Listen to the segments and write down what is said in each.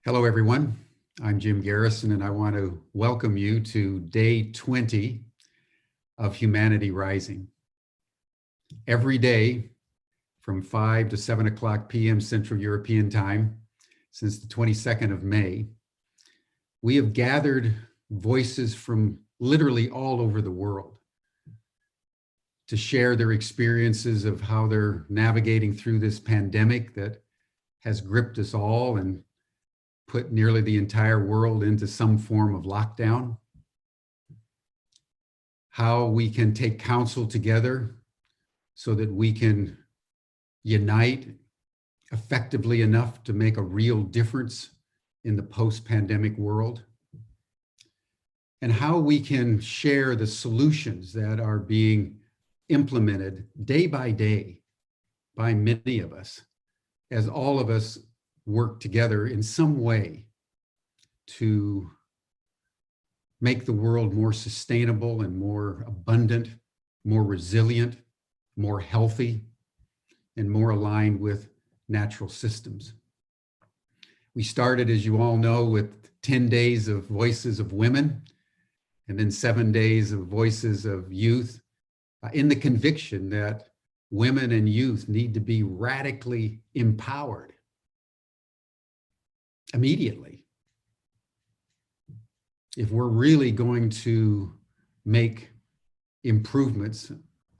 Hello, everyone. I'm Jim Garrison, and I want to welcome you to day 20 of Humanity Rising. Every day from 5 to 7 o'clock p.m. Central European Time since the 22nd of May, we have gathered voices from literally all over the world to share their experiences of how they're navigating through this pandemic that has gripped us all and put nearly the entire world into some form of lockdown. How we can take counsel together so that we can unite effectively enough to make a real difference in the post-pandemic world. And how we can share the solutions that are being implemented day by day by many of us, as all of us work together in some way to make the world more sustainable and more abundant, more resilient, more healthy, and more aligned with natural systems. We started, as you all know, with 10 days of Voices of Women, and then 7 days of Voices of Youth, in the conviction that women and youth need to be radically empowered immediately if we're really going to make improvements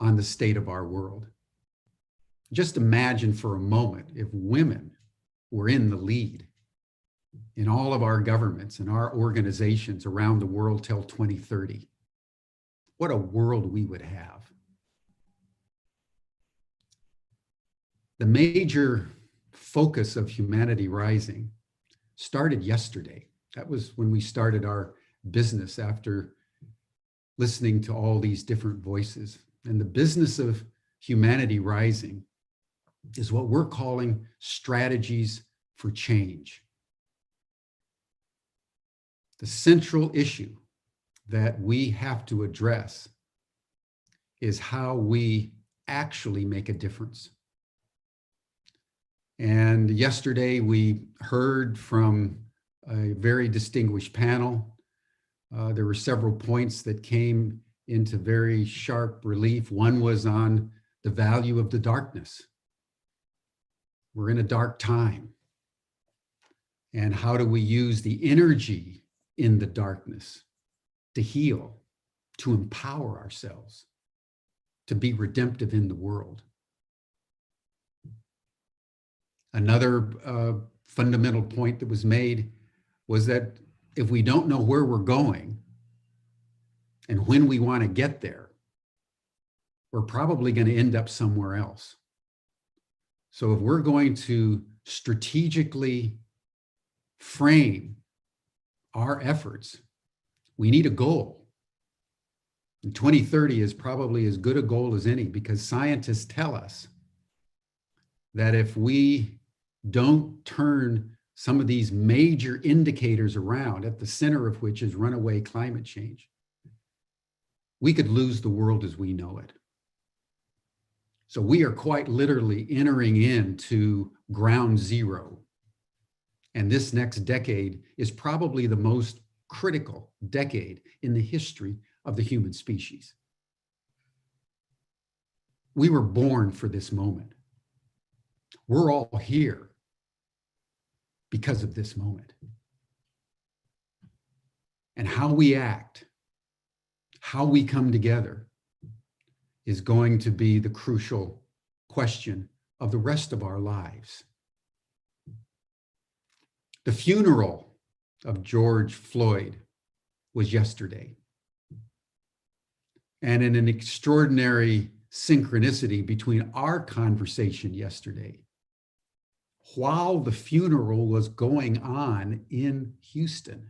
on the state of our world. Just imagine for a moment if women were in the lead in all of our governments and our organizations around the world till 2030. What a world we would have. The major focus of Humanity Rising started yesterday. That was when we started our business after listening to all these different voices. And the business of Humanity Rising is what we're calling strategies for change. The central issue that we have to address is how we actually make a difference. And yesterday we heard from a very distinguished panel. There were several points that came into very sharp relief. One was on the value of the darkness. We're in a dark time. And how do we use the energy in the darkness to heal, to empower ourselves, to be redemptive in the world? Another fundamental point that was made was that if we don't know where we're going and when we want to get there, we're probably going to end up somewhere else. So if we're going to strategically frame our efforts, we need a goal. And 2030 is probably as good a goal as any, because scientists tell us that if we don't turn some of these major indicators around, at the center of which is runaway climate change, we could lose the world as we know it. So we are quite literally entering into ground zero. And this next decade is probably the most critical decade in the history of the human species. We were born for this moment. We're all here because of this moment. And how we act, how we come together, is going to be the crucial question of the rest of our lives. The funeral of George Floyd was yesterday. And in an extraordinary synchronicity between our conversation yesterday, while the funeral was going on in Houston,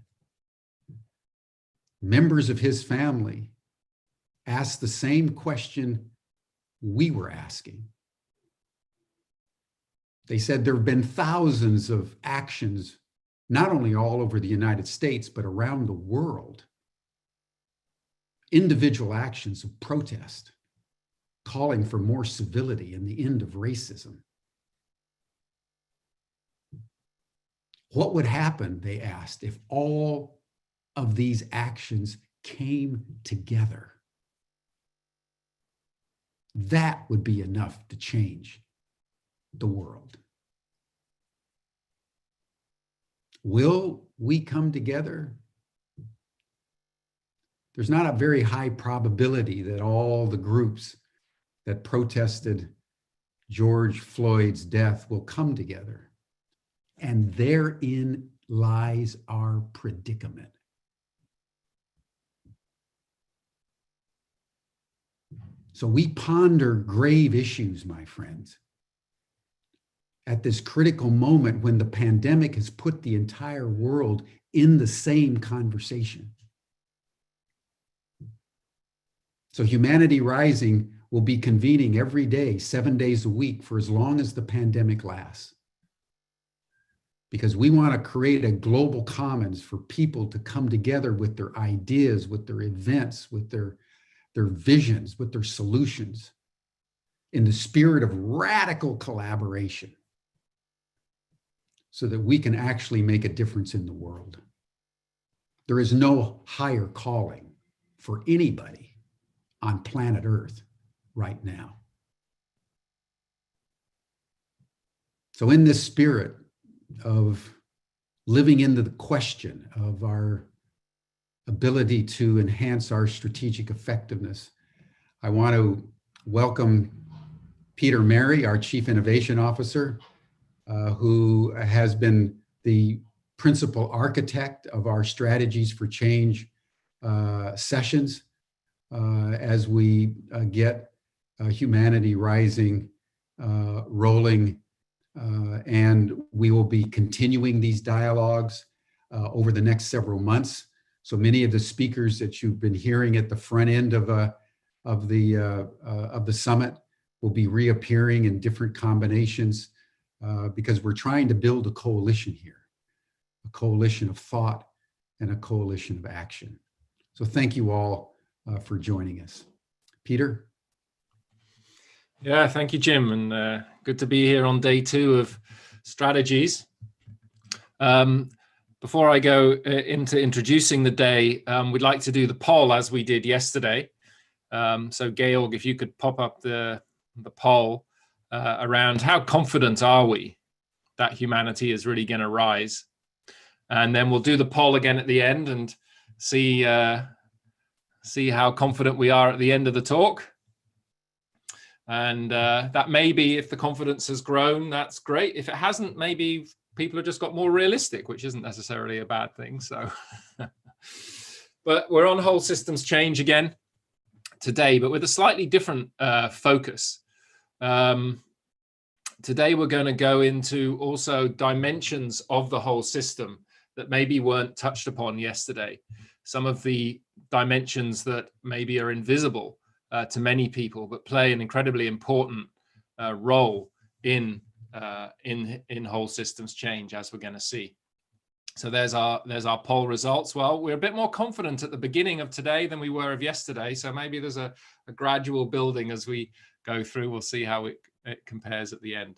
members of his family asked the same question we were asking. They said there have been thousands of actions, not only all over the United States, but around the world, individual actions of protest, calling for more civility and the end of racism. What would happen, they asked, if all of these actions came together? That would be enough to change the world. Will we come together? There's not a very high probability that all the groups that protested George Floyd's death will come together. And therein lies our predicament. So we ponder grave issues, my friends, at this critical moment when the pandemic has put the entire world in the same conversation. So Humanity Rising will be convening every day, 7 days a week, for as long as the pandemic lasts. Because we want to create a global commons for people to come together with their ideas, with their events, with their visions, with their solutions, in the spirit of radical collaboration, so that we can actually make a difference in the world. There is no higher calling for anybody on planet Earth right now. So in this spirit of living into the question of our ability to enhance our strategic effectiveness, I want to welcome Peter Mary, our Chief Innovation Officer, who has been the principal architect of our Strategies for Change sessions as we get Humanity Rising rolling. And we will be continuing these dialogues over the next several months. So many of the speakers that you've been hearing at the front end of the summit will be reappearing in different combinations because we're trying to build a coalition here, a coalition of thought and a coalition of action. So thank you all for joining us. Peter? Yeah, thank you, Jim, and good to be here on day 2 of Strategies. Before I go into introducing the day, we'd like to do the poll as we did yesterday. So Georg, if you could pop up the poll around how confident are we that humanity is really going to rise? And then we'll do the poll again at the end and see how confident we are at the end of the talk. And that maybe if the confidence has grown, that's great. If it hasn't, maybe people have just got more realistic, which isn't necessarily a bad thing. So, but we're on whole systems change again today, but with a slightly different focus. Today, we're going to go into also dimensions of the whole system that maybe weren't touched upon yesterday. Some of the dimensions that maybe are invisible to many people, but play an incredibly important role in whole systems change, as we're going to see. So there's our poll results. Well, we're a bit more confident at the beginning of today than we were of yesterday. So maybe there's a gradual building as we go through. We'll see how it compares at the end.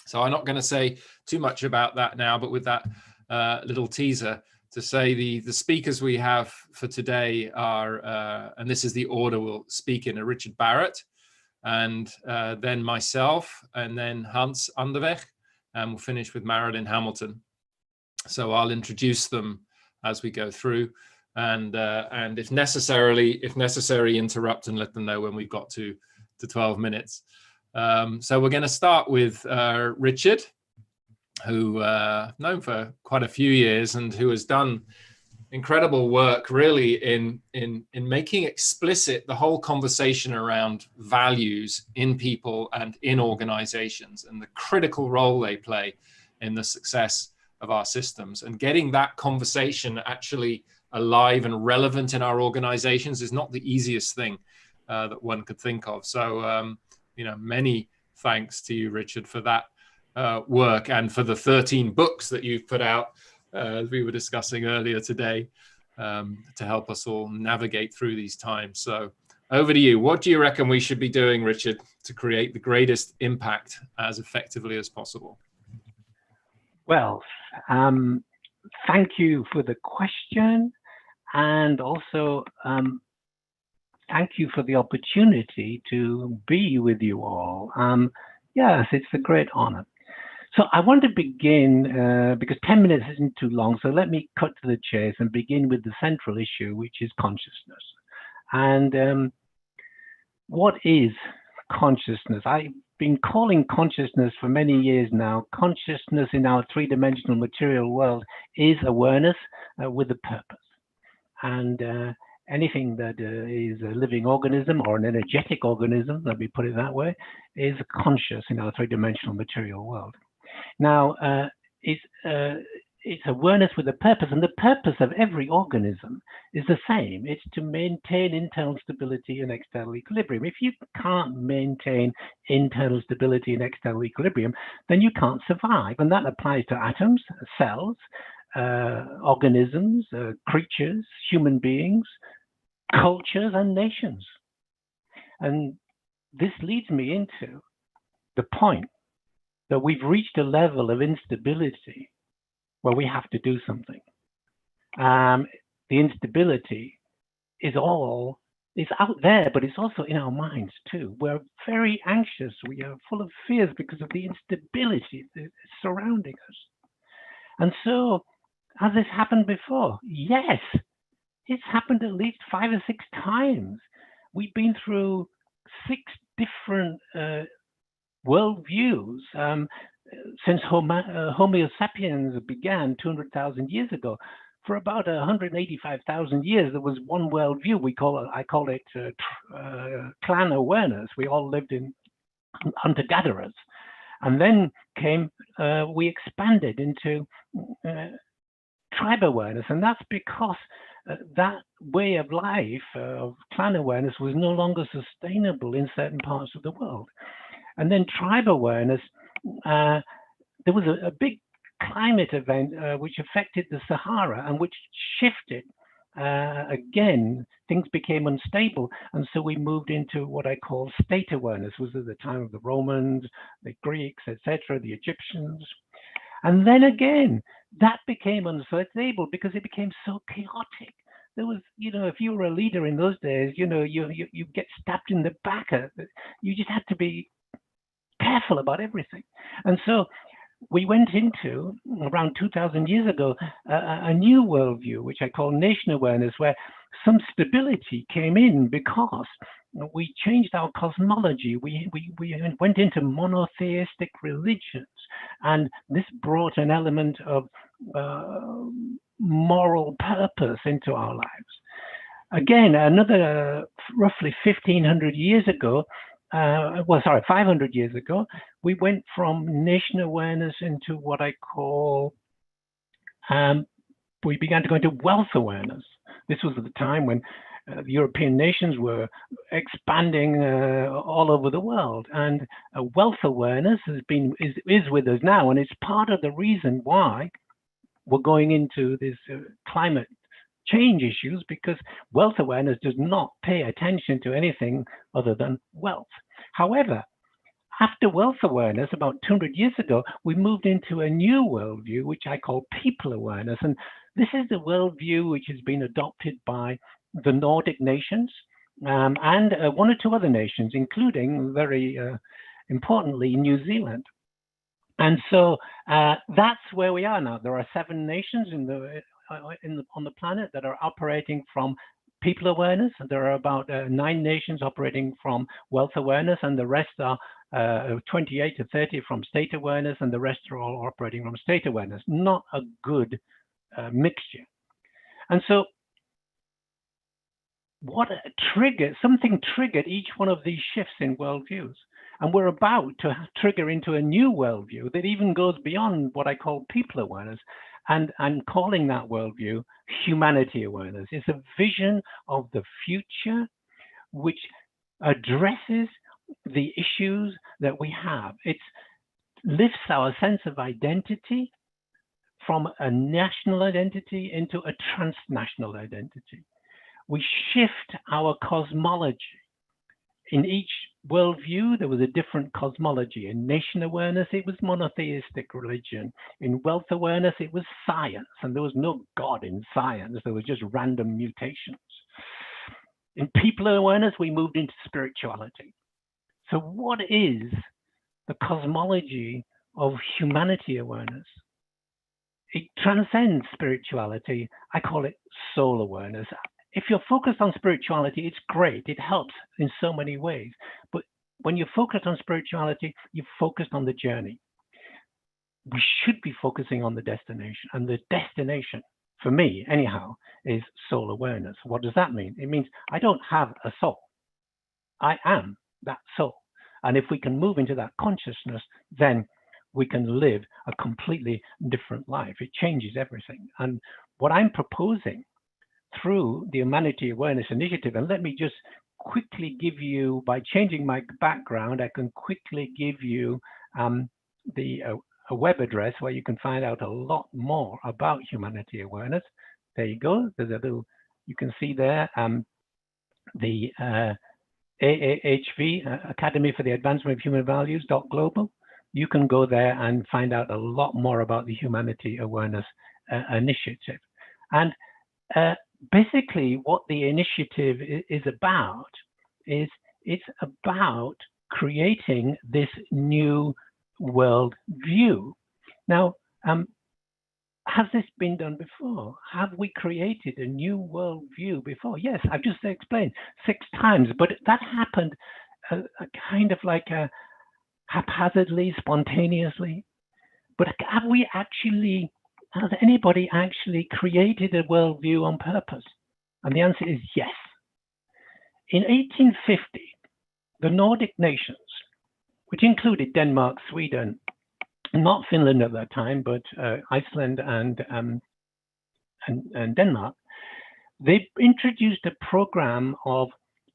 So I'm not going to say too much about that now, but with that little teaser to say the speakers we have for today are, and this is the order we'll speak in, Richard Barrett, and then myself, and then Hans Andeweg, and we'll finish with Marilyn Hamilton. So I'll introduce them as we go through, and if necessary, interrupt and let them know when we've got to 12 minutes. So we're going to start with Richard, who I've known for quite a few years and who has done incredible work really in making explicit the whole conversation around values in people and in organizations and the critical role they play in the success of our systems. And getting that conversation actually alive and relevant in our organizations is not the easiest thing that one could think of. So, many thanks to you, Richard, for that work and for the 13 books that you've put out, as we were discussing earlier today, to help us all navigate through these times. So over to you. What do you reckon we should be doing, Richard, to create the greatest impact as effectively as possible? Well, thank you for the question, and also thank you for the opportunity to be with you all. Yes, it's a great honor. So I want to begin, because 10 minutes isn't too long, so let me cut to the chase and begin with the central issue, which is consciousness. And what is consciousness? I've been calling consciousness for many years now. Consciousness in our three-dimensional material world is awareness with a purpose. And anything that is a living organism or an energetic organism, let me put it that way, is conscious in our three-dimensional material world. Now, it's awareness with a purpose, and the purpose of every organism is the same. It's to maintain internal stability and external equilibrium. If you can't maintain internal stability and external equilibrium, then you can't survive. And that applies to atoms, cells, organisms, creatures, human beings, cultures, and nations. And this leads me into the point that we've reached a level of instability where we have to do something. The instability is out there, but it's also in our minds too. We're very anxious. We are full of fears because of the instability that's surrounding us. And so, has this happened before? Yes, it's happened at least 5 or 6 times. We've been through 6 different worldviews since Homo sapiens began 200,000 years ago. For about 185,000 years, there was one worldview. I call it clan awareness. We all lived in hunter-gatherers, and then we expanded into tribe awareness, and that's because that way of life of clan awareness was no longer sustainable in certain parts of the world. And then tribe awareness, there was a big climate event which affected the Sahara and which shifted. Again, things became unstable. And so we moved into what I call state awareness. It was at the time of the Romans, the Greeks, etc., the Egyptians. And then again, that became unstable because it became so chaotic. There was, if you were a leader in those days, you get stabbed in the back. You just had to be careful about everything. And so we went into, around 2,000 years ago, a new worldview, which I call nation awareness, where some stability came in because we changed our cosmology. We went into monotheistic religions, and this brought an element of moral purpose into our lives. Again, another roughly 1,500 years ago, 500 years ago, we went from nation awareness into what I call, we began to go into wealth awareness. This was at the time when the European nations were expanding all over the world, and wealth awareness is with us now, and it's part of the reason why we're going into this climate change issues, because wealth awareness does not pay attention to anything other than wealth. However, after wealth awareness, about 200 years ago, we moved into a new worldview, which I call people awareness. And this is the worldview which has been adopted by the Nordic nations and 1 or 2 other nations, including, very importantly, New Zealand. And so that's where we are now. There are 7 nations on the planet that are operating from people awareness, and there are about 9 nations operating from wealth awareness, and the rest are 28 to 30 from state awareness, and the rest are all operating from state awareness. Not a good mixture. And so something triggered each one of these shifts in worldviews. And we're about to trigger into a new worldview that even goes beyond what I call people awareness. And I'm calling that worldview humanity awareness. It's a vision of the future which addresses the issues that we have. It lifts our sense of identity from a national identity into a transnational identity. We shift our cosmology In each worldview, there was a different cosmology. In nation awareness, it was monotheistic religion. In wealth awareness, it was science, and there was no God in science. There was just random mutations. In people awareness, we moved into spirituality. So what is the cosmology of humanity awareness? It transcends spirituality. I call it soul awareness. If you're focused on spirituality, it's great. It helps in so many ways. But when you're focused on spirituality, you're focused on the journey. We should be focusing on the destination. And the destination, for me anyhow, is soul awareness. What does that mean? It means I don't have a soul. I am that soul. And if we can move into that consciousness, then we can live a completely different life. It changes everything. And what I'm proposing through the Humanity Awareness Initiative, and let me just quickly give you, by changing my background, I can quickly give you a web address where you can find out a lot more about Humanity Awareness. There you go. There's a little, you can see there, the AAHV, Academy for the Advancement of Human Values .global. You can go there and find out a lot more about the Humanity Awareness Initiative. And basically what the initiative is about is it's about creating this new world view. Now, has this been done before? Have we created a new world view before? Yes, I've just explained 6 times, but that happened kind of like haphazardly, spontaneously. But have we actually, has anybody actually created a worldview on purpose? And the answer is yes. In 1850, the Nordic nations, which included Denmark, Sweden, not Finland at that time, but Iceland and Denmark, they introduced a program of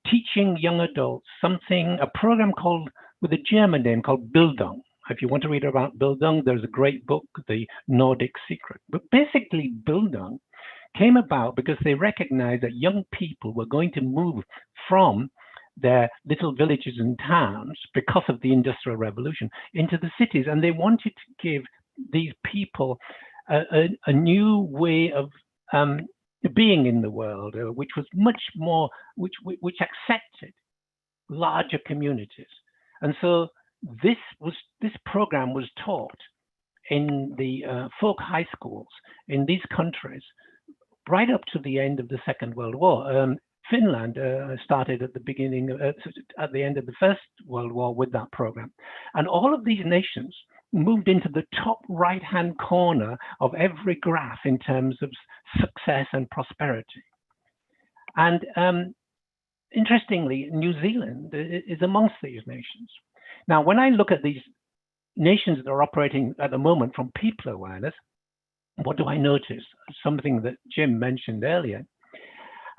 teaching young adults a program called, with a German name called Bildung. If you want to read about Bildung, there's a great book, The Nordic Secret. But basically, Bildung came about because they recognized that young people were going to move from their little villages and towns because of the Industrial Revolution into the cities. And they wanted to give these people a new way of being in the world, which was much more, which accepted larger communities. And so this program was taught in the folk high schools in these countries right up to the end of the Second World War. Finland started at the beginning, at the end of the First World War with that program. And all of these nations moved into the top right-hand corner of every graph in terms of success and prosperity. And interestingly, New Zealand is amongst these nations. Now, when I look at these nations that are operating at the moment from people awareness, what do I notice? Something that Jim mentioned earlier.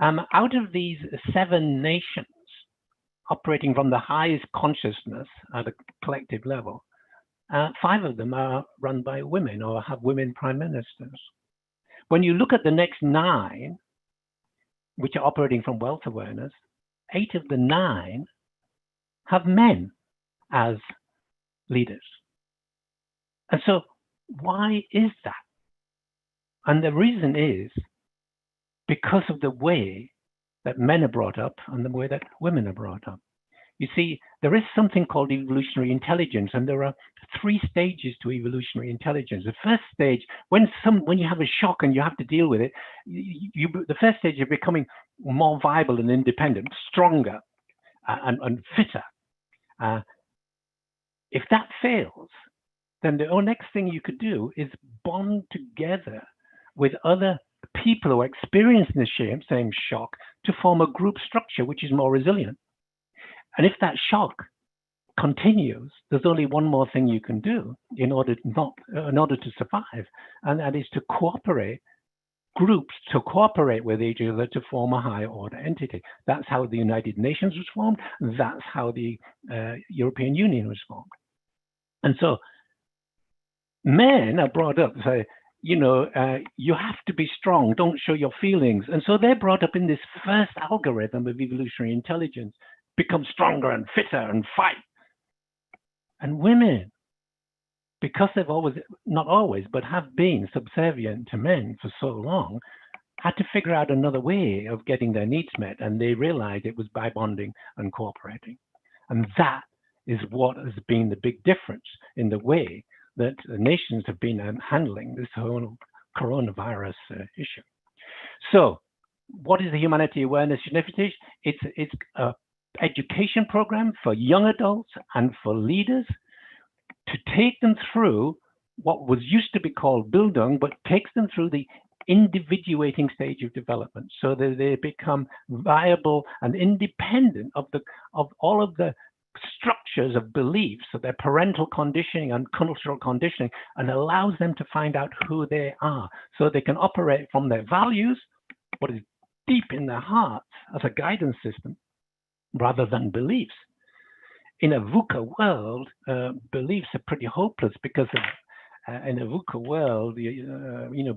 Out of these 7 nations operating from the highest consciousness at a collective level, 5 of them are run by women or have women prime ministers. When you look at the next 9, which are operating from wealth awareness, 8 of the 9 have men as leaders. And so why is that? And the reason is because of the way that men are brought up and the way that women are brought up. You see, there is something called evolutionary intelligence, and there are 3 stages to evolutionary intelligence. The first stage, when you have a shock and you have to deal with it, the first stage is becoming more viable and independent, stronger and fitter. If that fails, then the next thing you could do is bond together with other people who are experiencing the same shock to form a group structure which is more resilient. And if that shock continues, there's only one more thing you can do in order to survive, and that is to cooperate, groups to cooperate with each other to form a higher order entity. That's how the United Nations was formed. That's how the European Union was formed. And so men are brought up to say, you know, you have to be strong, don't show your feelings. And so they're brought up in this first algorithm of evolutionary intelligence. become stronger and fitter and fight. And women, because they've always, not always, but have been subservient to men for so long, had to figure out another way of getting their needs met. And they realized it was by bonding and cooperating. And that is what has been the big difference in the way that the nations have been handling this whole coronavirus issue. So what is the Humanity Awareness Initiative? It's an education program for young adults and for leaders to take them through what was used to be called Bildung, but takes them through the individuating stage of development so that they become viable and independent of all of the structures of beliefs, so their parental conditioning and cultural conditioning, and allows them to find out who they are so they can operate from their values, what is deep in their hearts, as a guidance system rather than beliefs. In a VUCA world, beliefs are pretty hopeless because in a VUCA world,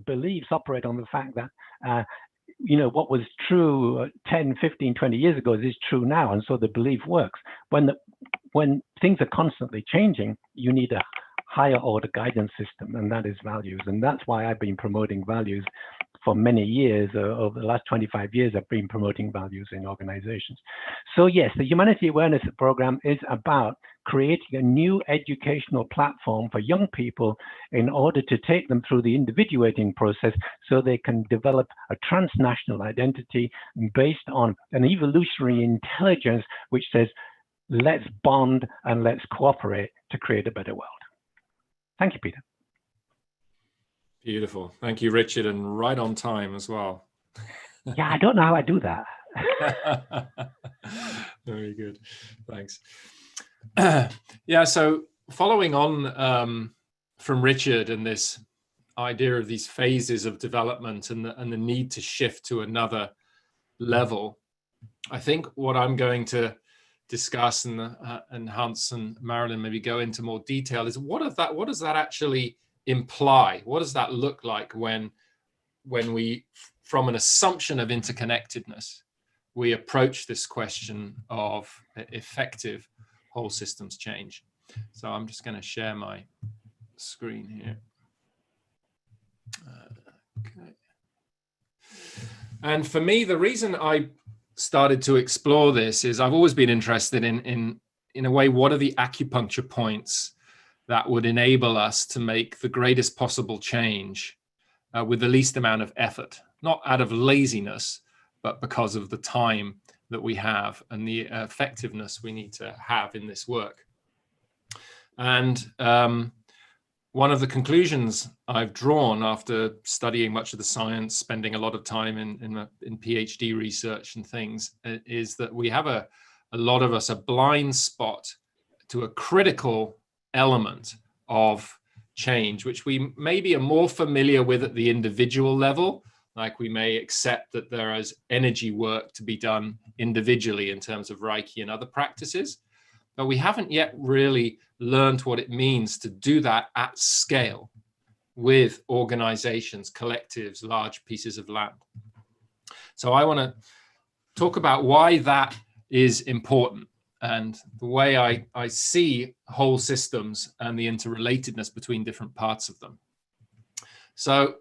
beliefs operate on the fact that what was true 10, 15, 20 years ago is true now, and so the belief works. When things are constantly changing, you need a higher order guidance system, and that is values. And that's why I've been promoting values for many years. Over the last 25 years, I've been promoting values in organizations. So yes, the Humanity Awareness Program is about creating a new educational platform for young people in order to take them through the individuating process so they can develop a transnational identity based on an evolutionary intelligence which says, let's bond and let's cooperate to create a better world. Thank you, Peter. Beautiful. Thank you, Richard, and right on time as well. Yeah, I don't know how I do that. Very good. Thanks. Yeah, so following on from Richard and this idea of these phases of development and the need to shift to another level, I think what I'm going to discuss and Hans and Marilyn maybe go into more detail is what does that actually imply? What does that look like when we, from an assumption of interconnectedness, we approach this question of effective whole systems change? So I'm just going to share my screen here. Okay. And for me, the reason I started to explore this is I've always been interested in a way, what are the acupuncture points that would enable us to make the greatest possible change with the least amount of effort, not out of laziness, but because of the time that we have and the effectiveness we need to have in this work. And one of the conclusions I've drawn after studying much of the science, spending a lot of time in PhD research and things, is that we have a lot of us a blind spot to a critical element of change, which we maybe are more familiar with at the individual level. Like we may accept that there is energy work to be done individually in terms of Reiki and other practices, but we haven't yet really learned what it means to do that at scale with organizations, collectives, large pieces of land. So I want to talk about why that is important and the way I see whole systems and the interrelatedness between different parts of them. So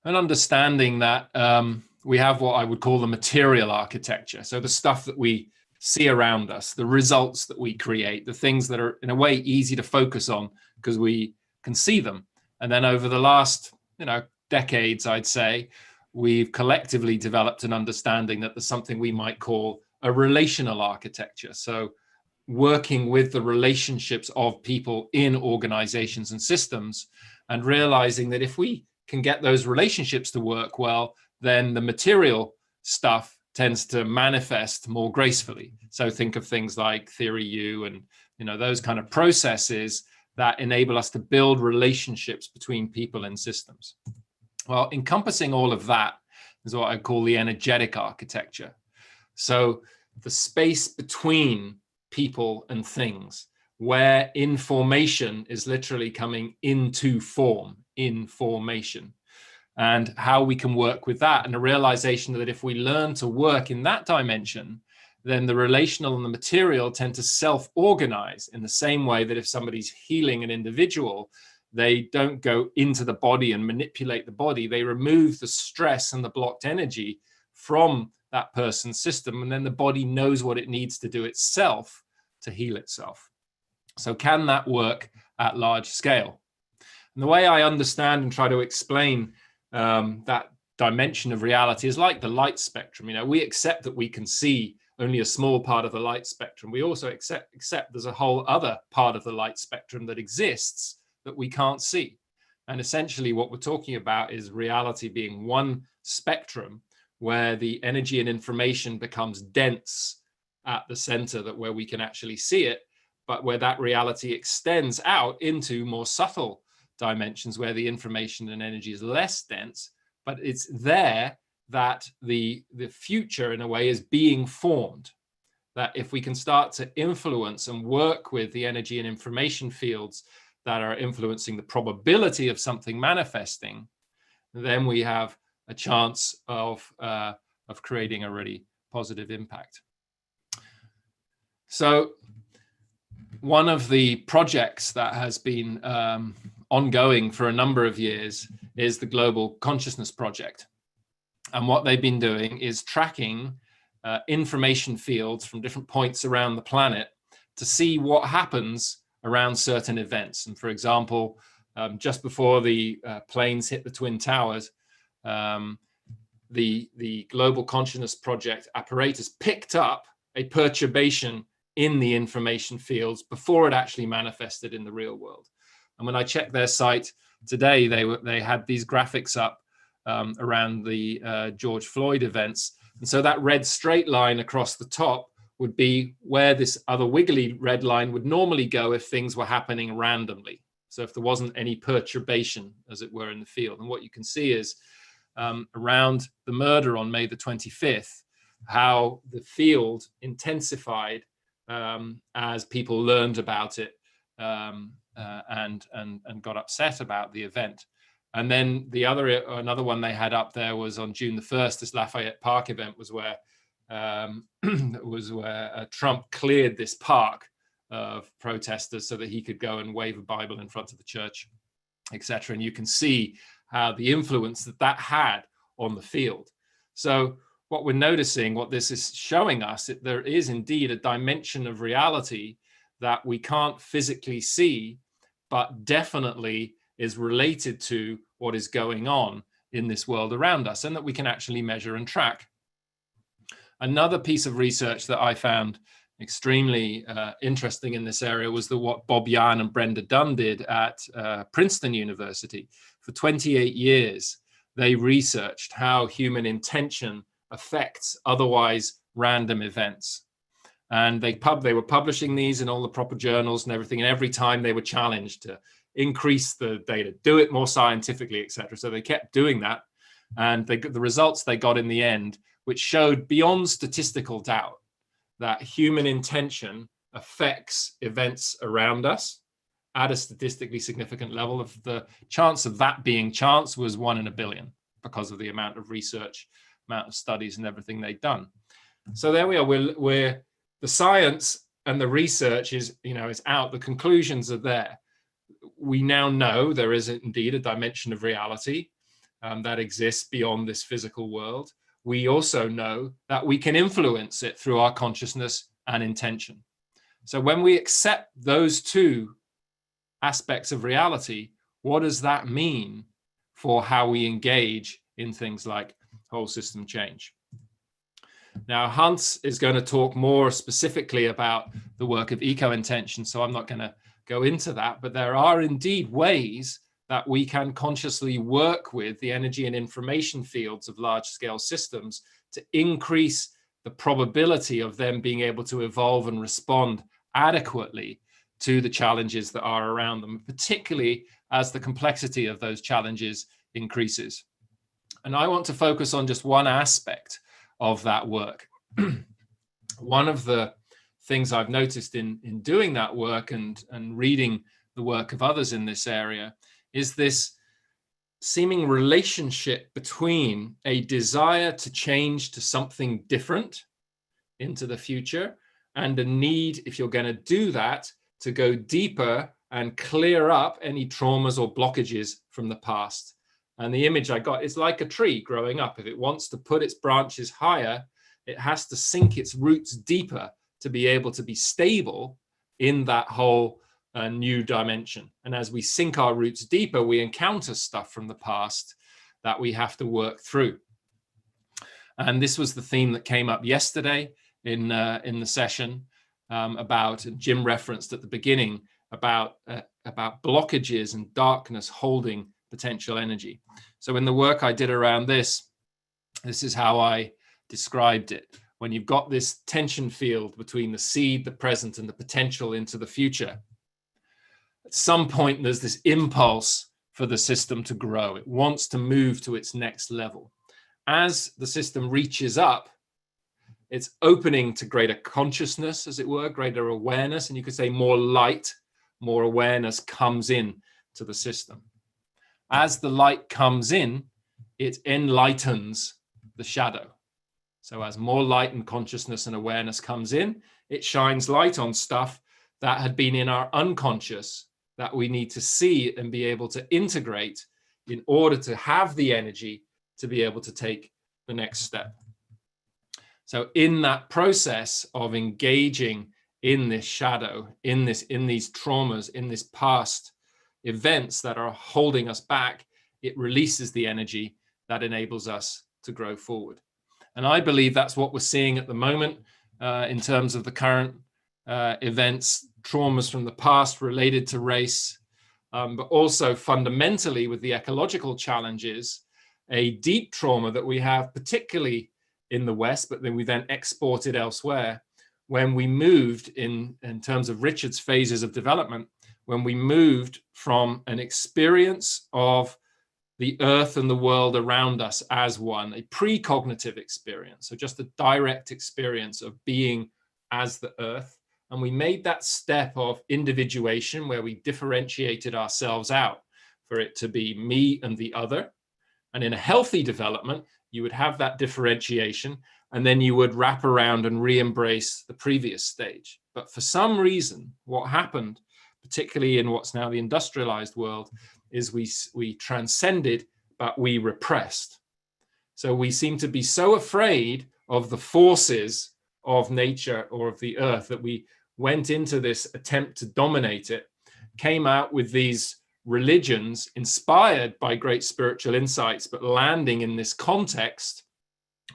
an understanding that we have what I would call the material architecture. So the stuff that we see around us, the results that we create, the things that are in a way easy to focus on because we can see them. And then over the last, decades, I'd say, we've collectively developed an understanding that there's something we might call a relational architecture. So working with the relationships of people in organizations and systems and realizing that if we can get those relationships to work well, then the material stuff tends to manifest more gracefully. So think of things like Theory U and those kind of processes that enable us to build relationships between people and systems. Well, encompassing all of that is what I call the energetic architecture. So the space between people and things, where information is literally coming into form, in formation, and how we can work with that. And a realization that if we learn to work in that dimension, then the relational and the material tend to self-organize in the same way that if somebody's healing an individual, they don't go into the body and manipulate the body. They remove the stress and the blocked energy from that person's system, and then the body knows what it needs to do itself to heal itself. So can that work at large scale? And the way I understand and try to explain that dimension of reality is like the light spectrum. You know, we accept that we can see only a small part of the light spectrum. We also accept there's a whole other part of the light spectrum that exists that we can't see. And essentially what we're talking about is reality being one spectrum where the energy and information becomes dense at the center, that where we can actually see it, but where that reality extends out into more subtle dimensions where the information and energy is less dense, but it's there that the future in a way is being formed. That if we can start to influence and work with the energy and information fields that are influencing the probability of something manifesting, then we have a chance of creating a really positive impact. So one of the projects that has been ongoing for a number of years is the Global Consciousness Project. And what they've been doing is tracking information fields from different points around the planet to see what happens around certain events. And for example, just before the planes hit the Twin Towers, the Global Consciousness Project apparatus picked up a perturbation in the information fields before it actually manifested in the real world. And when I checked their site today, they had these graphics up around the George Floyd events. And so that red straight line across the top would be where this other wiggly red line would normally go if things were happening randomly. So if there wasn't any perturbation, as it were, in the field. And what you can see is around the murder on May the 25th, how the field intensified as people learned about it and got upset about the event. And then another one they had up there was on June the 1st, this Lafayette Park event was where Trump cleared this park of protesters so that he could go and wave a Bible in front of the church, etc. And you can see how the influence that had on the field. So what we're noticing, what this is showing us, there is indeed a dimension of reality that we can't physically see, but definitely is related to what is going on in this world around us and that we can actually measure and track. Another piece of research that I found extremely interesting in this area was what Bob Yan and Brenda Dunn did at Princeton University. For 28 years, they researched how human intention affects otherwise random events. And they were publishing these in all the proper journals and everything. And every time they were challenged to increase the data, do it more scientifically, etc. So they kept doing that. And the results they got in the end, which showed beyond statistical doubt that human intention affects events around us at a statistically significant level. Of the chance of that being chance was 1 in a billion because of the amount of research, amount of studies and everything they've done. So there we are, we're the science and the research is out, the conclusions are there. We now know there is indeed a dimension of reality that exists beyond this physical world. We also know that we can influence it through our consciousness and intention. So when we accept those two aspects of reality, what does that mean for how we engage in things like whole system change? Now, Hans is going to talk more specifically about the work of ECOintention, so I'm not going to go into that, but there are indeed ways that we can consciously work with the energy and information fields of large-scale systems to increase the probability of them being able to evolve and respond adequately to the challenges that are around them, particularly as the complexity of those challenges increases. And I want to focus on just one aspect of that work. One of the things I've noticed in doing that work and reading the work of others in this area is this seeming relationship between a desire to change to something different into the future, and a need, if you're going to do that, to go deeper and clear up any traumas or blockages from the past. And the image I got is like a tree growing up. If it wants to put its branches higher, it has to sink its roots deeper to be able to be stable in that whole new dimension. And as we sink our roots deeper, we encounter stuff from the past that we have to work through. And this was the theme that came up yesterday in the session about, and Jim referenced at the beginning, about blockages and darkness holding potential energy. So in the work I did around this is how I described it. When you've got this tension field between the seed, the present, and the potential into the future, at some point there's this impulse for the system to grow. It wants to move to its next level. As the system reaches up, it's opening to greater consciousness, as it were, greater awareness, and you could say more light, more awareness comes in to the system. As the light comes in, it enlightens the shadow. So as more light and consciousness and awareness comes in, it shines light on stuff that had been in our unconscious that we need to see and be able to integrate in order to have the energy to be able to take the next step. So in that process of engaging in this shadow, in these traumas, in this past events that are holding us back, it releases the energy that enables us to grow forward. And I believe that's what we're seeing at the moment in terms of the current events, traumas from the past related to race, but also fundamentally with the ecological challenges, a deep trauma that we have, particularly in the West, but then we then exported elsewhere. When we moved in terms of Richard's phases of development, when we moved from an experience of the earth and the world around us as one, a precognitive experience, so just a direct experience of being as the earth. And we made that step of individuation where we differentiated ourselves out for it to be me and the other. And in a healthy development, you would have that differentiation, and then you would wrap around and re-embrace the previous stage. But for some reason, what happened, particularly in what's now the industrialized world, is we transcended, but we repressed. So we seem to be so afraid of the forces of nature or of the earth that we went into this attempt to dominate it, came out with these religions inspired by great spiritual insights, but landing in this context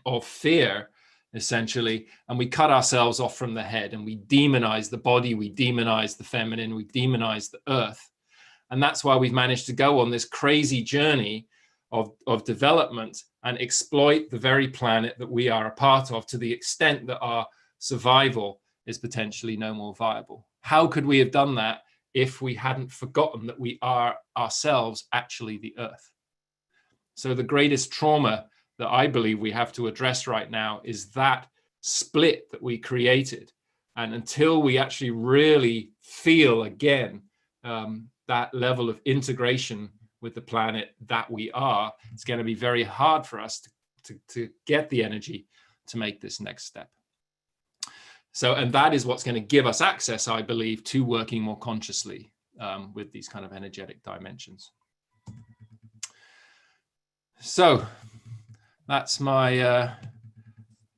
of fear, essentially, and we cut ourselves off from the head and we demonize the body, we demonize the feminine, we demonize the earth. And that's why we've managed to go on this crazy journey of development and exploit the very planet that we are a part of to the extent that our survival is potentially no more viable. How could we have done that if we hadn't forgotten that we are ourselves actually the earth? So the greatest trauma that I believe we have to address right now is that split that we created. And until we actually really feel again that level of integration with the planet that we are, it's going to be very hard for us to get the energy to make this next step. So, and that is what's going to give us access, I believe, to working more consciously with these kind of energetic dimensions. So that's my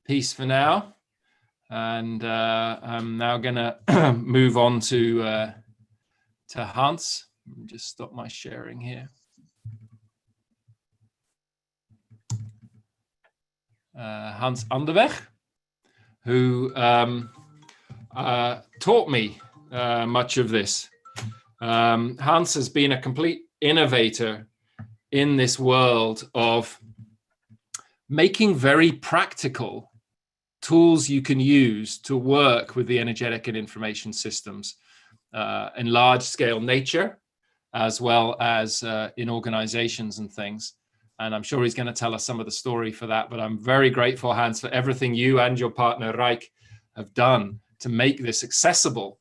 piece for now. And I'm now going to move on to Hans. Let me just stop my sharing here. Hans Andeweg, who taught me much of this. Hans has been a complete innovator in this world of making very practical tools you can use to work with the energetic and information systems in large scale nature, as well as in organizations and things. And I'm sure he's going to tell us some of the story for that. But I'm very grateful, Hans, for everything you and your partner, Rijk, have done to make this accessible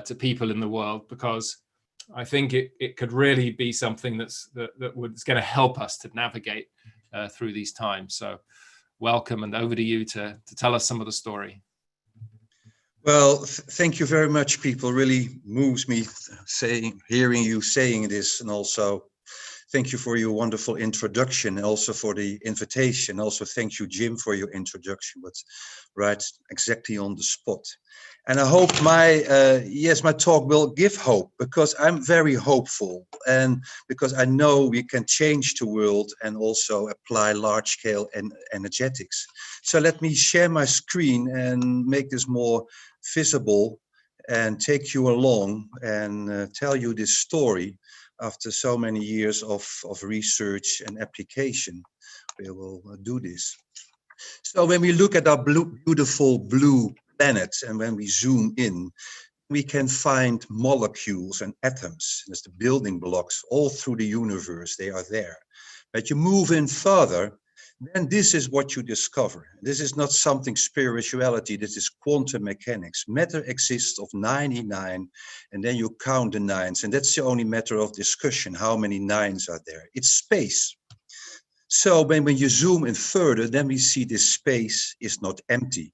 to people in the world, because I think it could really be something that's going to help us to navigate through these times. So welcome, and over to you to tell us some of the story. Well, thank you very much, people. Really moves me hearing you saying this, and also thank you for your wonderful introduction, and also for the invitation. Also, thank you, Jim, for your introduction. But right, exactly on the spot. And I hope my talk will give hope, because I'm very hopeful, and because I know we can change the world and also apply large-scale energetics. So let me share my screen and make this more visible and take you along and tell you this story after so many years of research and application. We will do this. So when we look at our beautiful blue planet, and when we zoom in, we can find molecules and atoms. There's the building blocks all through the universe. They are there. But you move in further, then this is what you discover. This is not something spirituality. This is quantum mechanics. Matter exists of 99, and then you count the nines. And that's the only matter of discussion, how many nines are there. It's space. So when you zoom in further, then we see this space is not empty.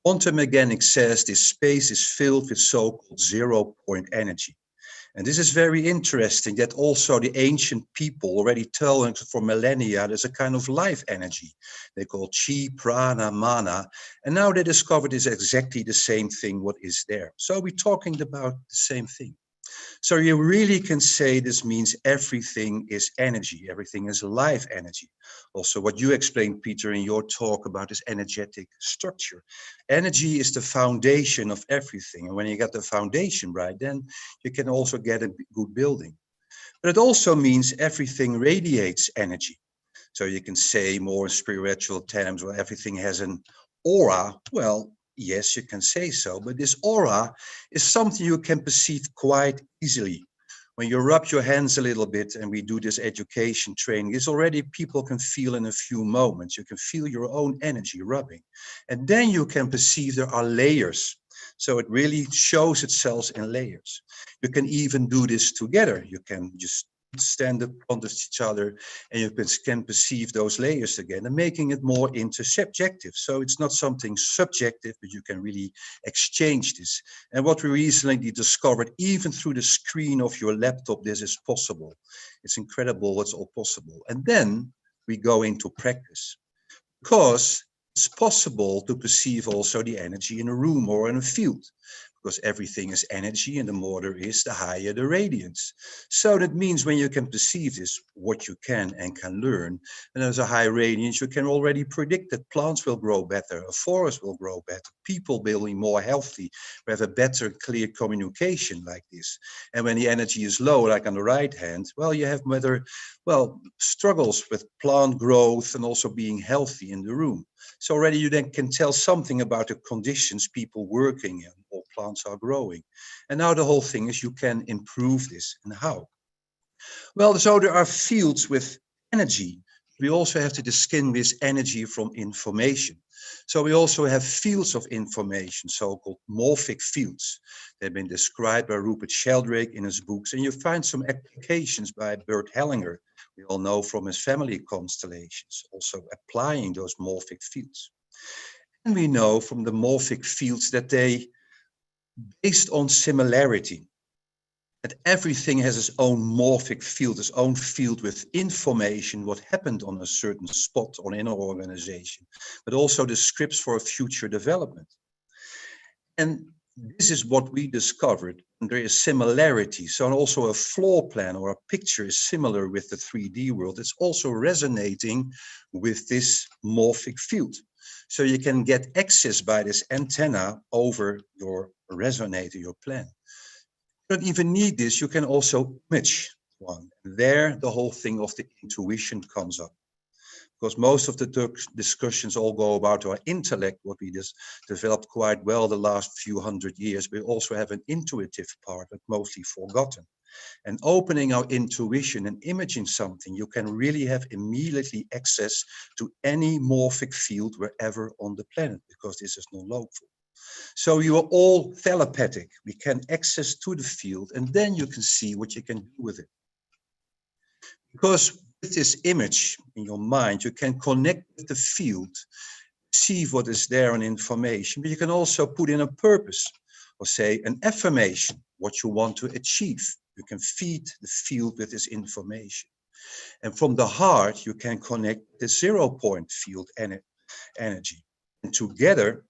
Quantum mechanics says this space is filled with so-called zero-point energy. And this is very interesting that also the ancient people already tell us for millennia there's a kind of life energy. They call chi, prana, mana. And now they discovered it's exactly the same thing what is there. So we're talking about the same thing. So you really can say this means everything is energy, everything is life energy. Also what you explained, Peter, in your talk about this energetic structure. Energy is the foundation of everything. And when you get the foundation right, then you can also get a good building. But it also means everything radiates energy. So you can say more in spiritual terms, well, everything has an aura. Well, yes, you can say so, but this aura is something you can perceive quite easily. When you rub your hands a little bit, and we do this education training, it's already people can feel in a few moments. You can feel your own energy rubbing. And then you can perceive there are layers. So it really shows itself in layers. You can even do this together. You can just stand up under each other, and you can perceive those layers again, and making it more intersubjective. So it's not something subjective, but you can really exchange this. And what we recently discovered, even through the screen of your laptop, this is possible. It's incredible what's all possible. And then we go into practice, because it's possible to perceive also the energy in a room or in a field, because everything is energy, and the more there is, the higher the radiance. So that means when you can perceive this, what you can and can learn, and there's a high radiance, you can already predict that plants will grow better, a forest will grow better, people will be more healthy, we have a better, clear communication like this. And when the energy is low, like on the right hand, well, you have struggles with plant growth and also being healthy in the room. So already you then can tell something about the conditions people working in or plants are growing. And now the whole thing is you can improve this. And how? Well, so there are fields with energy. We also have to distinguish energy from information. So we also have fields of information, so-called morphic fields. They've been described by Rupert Sheldrake in his books, and you find some applications by Bert Hellinger, we all know from his family constellations, also applying those morphic fields. And we know from the morphic fields that they, based on similarity, that everything has its own morphic field, its own field with information, what happened on a certain spot or in an organization, but also the scripts for a future development. And this is what we discovered. And there is similarity. So also a floor plan or a picture is similar with the 3D world. It's also resonating with this morphic field. So you can get access by this antenna over your resonator, your plan. You don't even need this. You can also image one. There, the whole thing of the intuition comes up. Because most of the discussions all go about our intellect, what we just developed quite well the last few hundred years. We also have an intuitive part, but mostly forgotten. And opening our intuition and imaging something, you can really have immediately access to any morphic field wherever on the planet, because this is no local. So you are all telepathic. We can access to the field, and then you can see what you can do with it. Because with this image in your mind, you can connect with the field. perceive what is there in information, but you can also put in a purpose or say an affirmation, what you want to achieve. You can feed the field with this information. And from the heart, you can connect the 0-point field energy. And together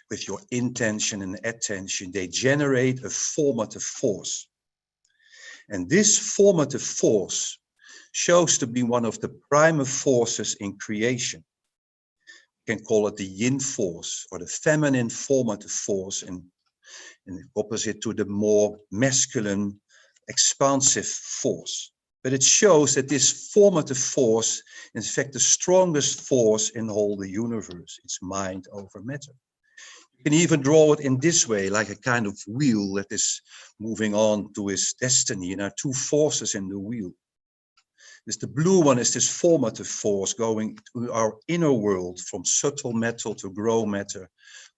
with your intention and attention, they generate a formative force. And this formative force shows to be one of the primal forces in creation. You can call it the yin force or the feminine formative force, in opposite to the more masculine expansive force. But it shows that this formative force is in fact the strongest force in all the universe. It's mind over matter. You can even draw it in this way, like a kind of wheel that is moving on to its destiny. And there are two forces in the wheel. The blue one is this formative force going to our inner world, from subtle matter to grow matter,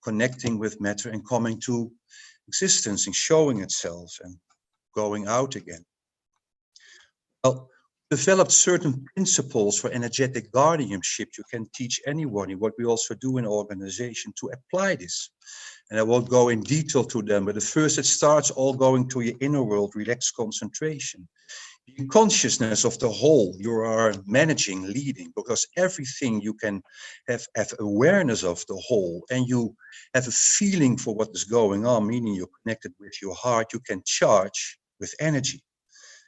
connecting with matter and coming to existence and showing itself and going out again. Well, developed certain principles for energetic guardianship. You can teach anyone what we also do in organization to apply this. And I won't go in detail to them, but at first it starts all going to your inner world, relaxed concentration. In consciousness of the whole, you are managing, leading, because everything you can have awareness of the whole, and you have a feeling for what is going on, meaning you're connected with your heart, you can charge with energy.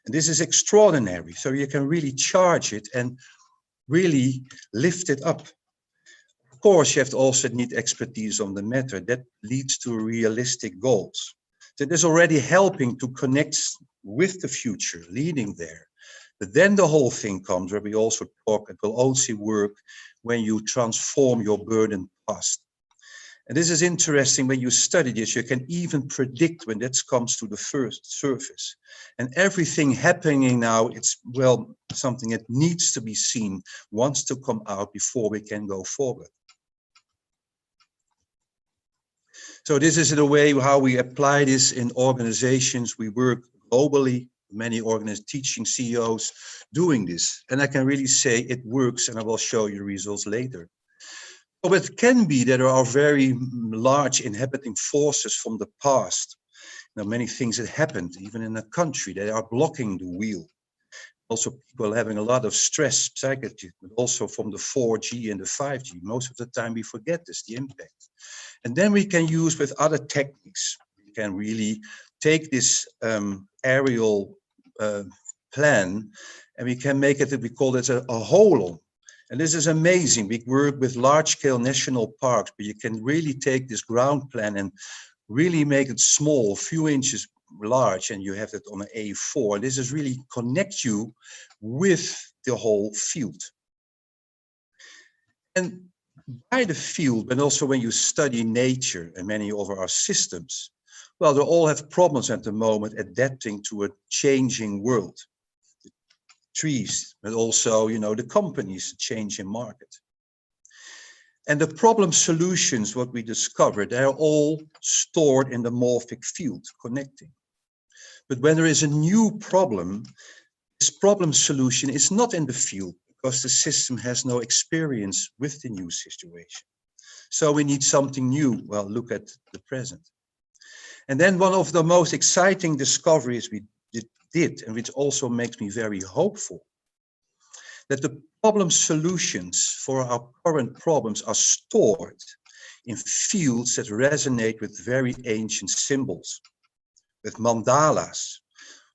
And this is extraordinary. So you can really charge it and really lift it up. Of course, you have to also need expertise on the matter. That leads to realistic goals. That is already helping to connect with the future, leading there. But then the whole thing comes where we also talk, it will also work when you transform your burdened past. And this is interesting. When you study this, you can even predict when that comes to the first surface. And everything happening now, it's, well, something that needs to be seen, wants to come out before we can go forward. So this is in a way how we apply this in organizations. We work globally, many teaching CEOs doing this. And I can really say it works, and I will show you results later. So it can be that there are very large inhabiting forces from the past. Now, many things that happened, even in a country, that are blocking the wheel. Also, people having a lot of stress, psychology, but also from the 4G and the 5G. Most of the time we forget this, the impact. And then we can use with other techniques. We can really take this aerial plan, and we can make it, we call it a holon. And this is amazing. We work with large-scale national parks, but you can really take this ground plan and really make it small, a few inches large, and you have it on an A4. This is really connect you with the whole field. And by the field, but also when you study nature and many of our systems, well, they all have problems at the moment adapting to a changing world. Trees, but also, you know, the companies change in market. And the problem solutions, what we discovered, they're all stored in the morphic field, connecting. But when there is a new problem, this problem solution is not in the field because the system has no experience with the new situation. So we need something new. Well, look at the present. And then one of the most exciting discoveries we did, and which also makes me very hopeful, that the problem solutions for our current problems are stored in fields that resonate with very ancient symbols, with mandalas,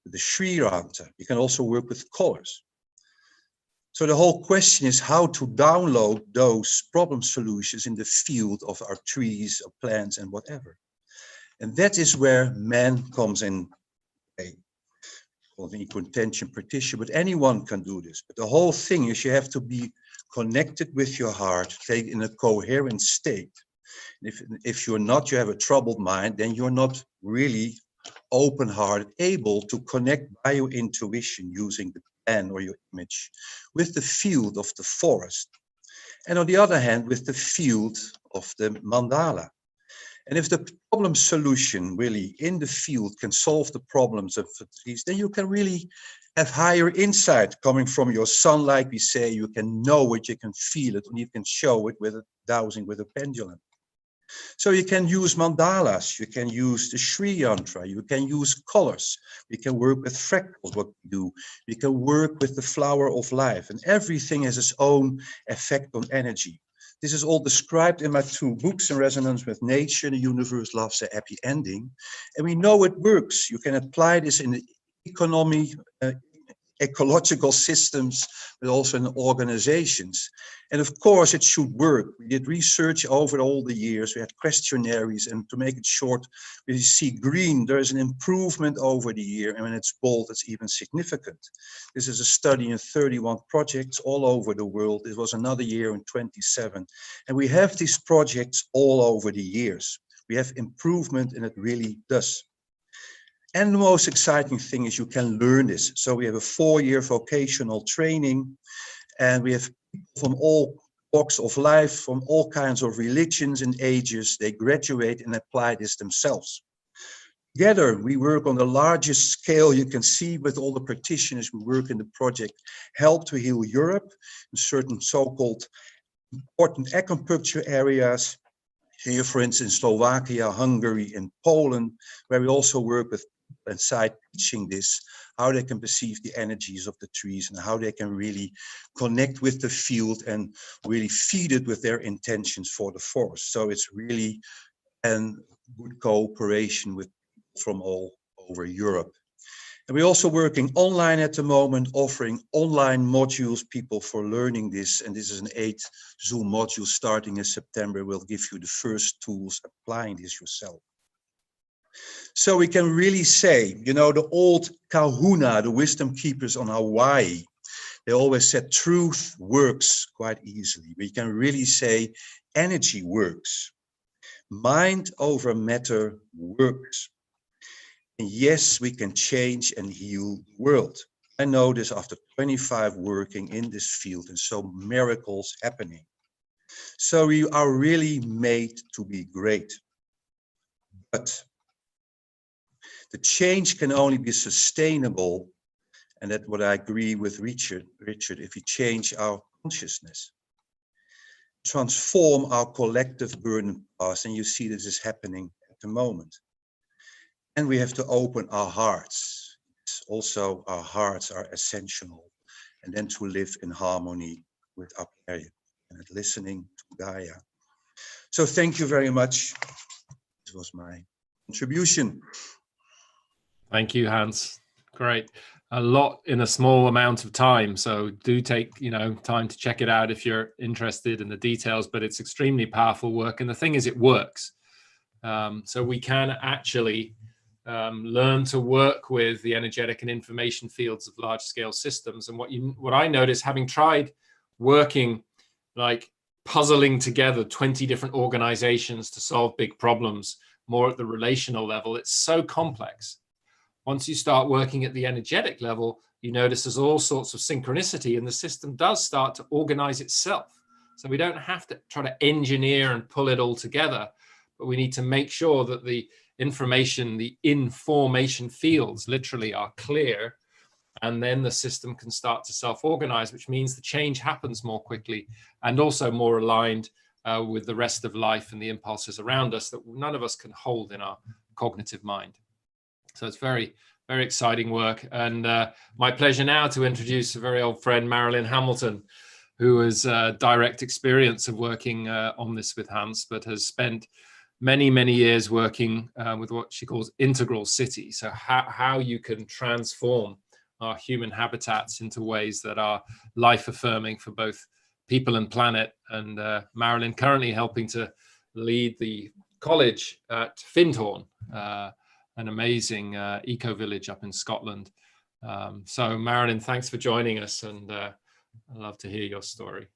with the Sri Ranta. You can also work with colors. So the whole question is how to download those problem solutions in the field of our trees, or plants, and whatever. And that is where man comes in. Of ECOintention practitioner, but anyone can do this. But the whole thing is you have to be connected with your heart, stay in a coherent state. If you're not, you have a troubled mind, then you're not really open-hearted, able to connect by your intuition using the pen or your image with the field of the forest. And on the other hand, with the field of the mandala. And if the problem solution really in the field can solve the problems of the disease, then you can really have higher insight coming from your sun, like we say. You can know it, you can feel it, and you can show it with a dowsing with a pendulum. So you can use mandalas, you can use the Sri Yantra, you can use colors, we can work with fractals, what we do, we can work with the flower of life, and everything has its own effect on energy. This is all described in my 2 books, In Resonance with Nature, The Universe Loves a Happy Ending. And we know it works. You can apply this in the economy, ecological systems, but also in organizations. And of course, it should work. We did research over all the years. We had questionnaires, and to make it short, we see green, there is an improvement over the year, and when it's bold, it's even significant. This is a study in 31 projects all over the world. It was another year in 27. And we have these projects all over the years. We have improvement, and it really does. And the most exciting thing is you can learn this. So we have a 4-year vocational training, and we have people from all walks of life, from all kinds of religions and ages. They graduate and apply this themselves. Together, we work on the largest scale you can see with all the practitioners who work in the project, Help to Heal Europe, in certain so-called important acupuncture areas. Here, for instance, Slovakia, Hungary, and Poland, where we also work with inside teaching this, how they can perceive the energies of the trees and how they can really connect with the field and really feed it with their intentions for the forest. So it's really a good cooperation with people from all over Europe. And we're also working online at the moment, offering online modules, people for learning this. And this is an 8 Zoom module starting in September. We'll give you the first tools applying this yourself. So we can really say, you know, the old kahuna, the wisdom keepers on Hawaii, they always said truth works quite easily. We can really say energy works. Mind over matter works. And yes, we can change and heal the world. I know this after 25 working in this field and so miracles happening. So we are really made to be great. But the change can only be sustainable, and that's what I agree with Richard, if we change our consciousness, transform our collective burden past, and you see this is happening at the moment. And we have to open our hearts. Also, our hearts are essential, and then to live in harmony with our planet and listening to Gaia. So thank you very much. This was my contribution. Thank you, Hans. Great. A lot in a small amount of time. So do take, time to check it out if you're interested in the details, but it's extremely powerful work. And the thing is, it works. So we can actually learn to work with the energetic and information fields of large scale systems. And what I noticed, having tried working, like puzzling together 20 different organizations to solve big problems, more at the relational level, it's so complex. Once you start working at the energetic level, you notice there's all sorts of synchronicity, and the system does start to organize itself. So we don't have to try to engineer and pull it all together, but we need to make sure that the information, the information fields literally are clear, and then the system can start to self-organize, which means the change happens more quickly and also more aligned with the rest of life and the impulses around us that none of us can hold in our cognitive mind. So it's very, very exciting work. And my pleasure now to introduce a very old friend, Marilyn Hamilton, who has direct experience of working on this with Hans, but has spent many, many years working with what she calls integral city. So how you can transform our human habitats into ways that are life affirming for both people and planet. And Marilyn currently helping to lead the college at Findhorn, an amazing eco-village up in Scotland. So Marilyn, thanks for joining us, and I'd love to hear your story.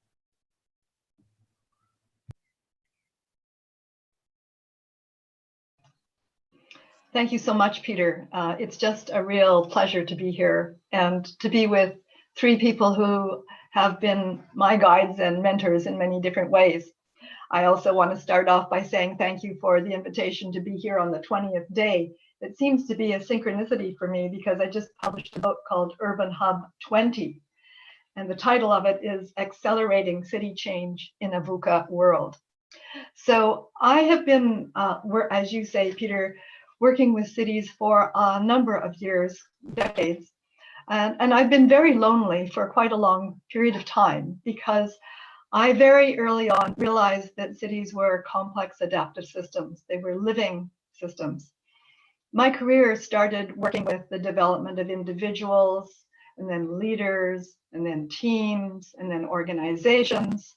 Thank you so much, Peter. It's just a real pleasure to be here and to be with 3 people who have been my guides and mentors in many different ways. I also want to start off by saying thank you for the invitation to be here on the 20th day. It seems to be a synchronicity for me because I just published a book called Urban Hub 20. And the title of it is Accelerating City Change in a VUCA World. So I have been, as you say, Peter, working with cities for a number of years, decades. And I've been very lonely for quite a long period of time because I very early on realized that cities were complex adaptive systems. They were living systems. My career started working with the development of individuals, and then leaders, and then teams, and then organizations,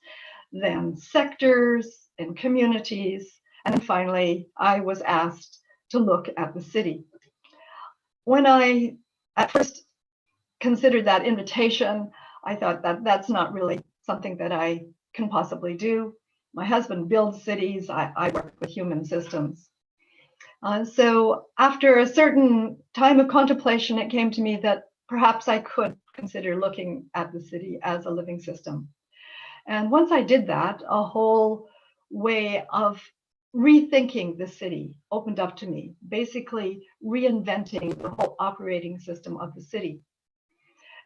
then sectors and communities. And then finally, I was asked to look at the city. When I at first considered that invitation, I thought that that's not really something that I can possibly do. My husband builds cities, I work with human systems. So after a certain time of contemplation, it came to me that perhaps I could consider looking at the city as a living system. And once I did that, a whole way of rethinking the city opened up to me, basically reinventing the whole operating system of the city.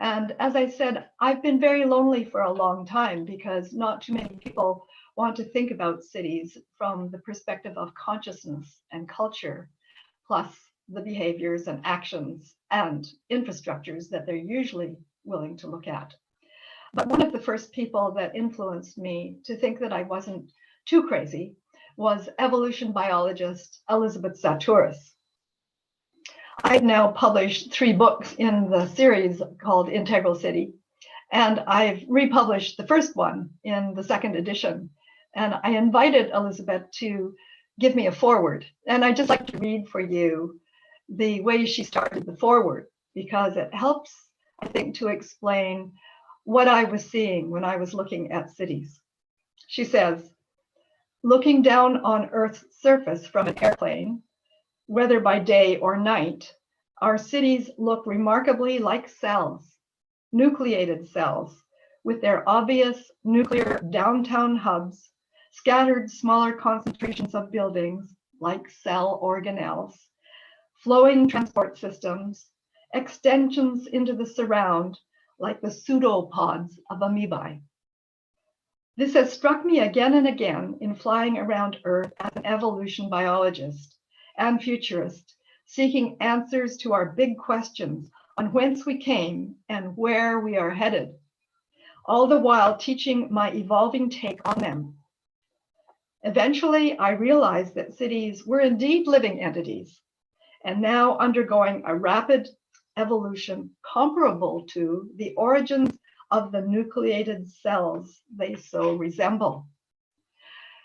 And as I said, I've been very lonely for a long time because not too many people want to think about cities from the perspective of consciousness and culture, plus the behaviors and actions and infrastructures that they're usually willing to look at. But one of the first people that influenced me to think that I wasn't too crazy was evolution biologist Elizabeth Sahtouris. I've now published 3 books in the series called Integral City, and I've republished the first one in the 2nd edition. And I invited Elizabeth to give me a foreword. And I'd just like to read for you the way she started the foreword, because it helps, I think, to explain what I was seeing when I was looking at cities. She says, looking down on Earth's surface from an airplane, whether by day or night, our cities look remarkably like cells, nucleated cells, with their obvious nuclear downtown hubs, scattered smaller concentrations of buildings like cell organelles, flowing transport systems, extensions into the surround like the pseudopods of amoebae. This has struck me again and again in flying around Earth as an evolution biologist and futurist, seeking answers to our big questions on whence we came and where we are headed, all the while teaching my evolving take on them. Eventually, I realized that cities were indeed living entities, and now undergoing a rapid evolution comparable to the origins of the nucleated cells they so resemble.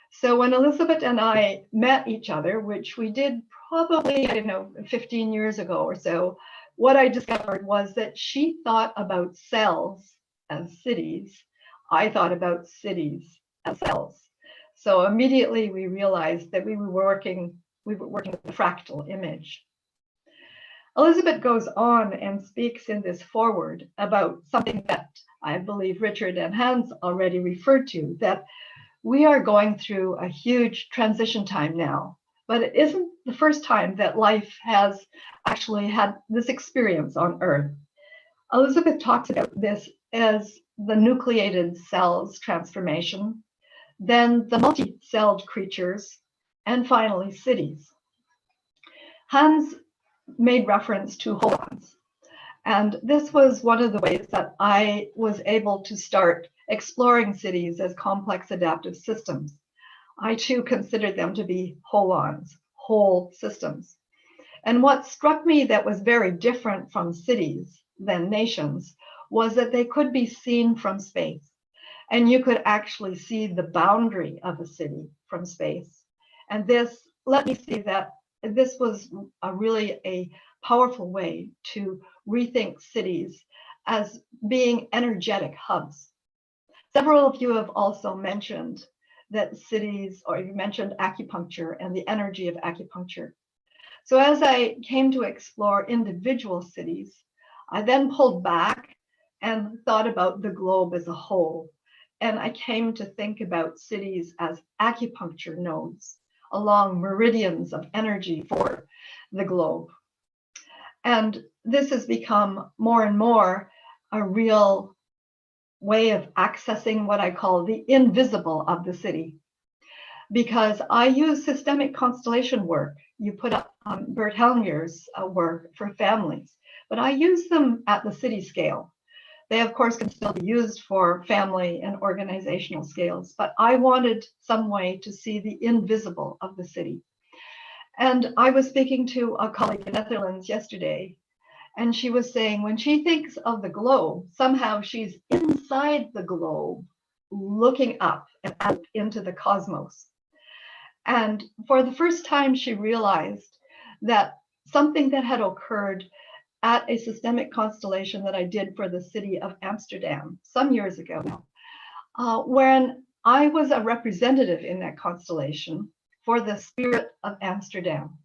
So when Elizabeth and I met each other, which we did probably, 15 years ago or so, what I discovered was that she thought about cells as cities. I thought about cities as cells. So immediately we realized that we were working with a fractal image. Elizabeth goes on and speaks in this foreword about something that I believe Richard and Hans already referred to, that we are going through a huge transition time now, but it isn't the first time that life has actually had this experience on Earth. Elizabeth talks about this as the nucleated cells transformation, then the multi-celled creatures, and finally cities. Hans made reference to holons, and this was one of the ways that I was able to start exploring cities as complex adaptive systems. I too considered them to be holons, whole systems. And what struck me that was very different from cities than nations was that they could be seen from space. And you could actually see the boundary of a city from space. And this let me see that this was really a powerful way to rethink cities as being energetic hubs. Several of you have also mentioned that cities, or you mentioned acupuncture and the energy of acupuncture. So as I came to explore individual cities, I then pulled back and thought about the globe as a whole. and I came to think about cities as acupuncture nodes along meridians of energy for the globe. And this has become more and more a real way of accessing what I call the invisible of the city. Because I use systemic constellation work. You put up Bert Hellinger's work for families, but I use them at the city scale. They, of course, can still be used for family and organizational scales, but I wanted some way to see the invisible of the city. And I was speaking to a colleague in the Netherlands yesterday, and she was saying when she thinks of the globe, somehow she's inside the globe, looking up and out into the cosmos. And for the first time, she realized that something that had occurred at a systemic constellation that I did for the city of Amsterdam some years ago now, when I was a representative in that constellation for the spirit of Amsterdam.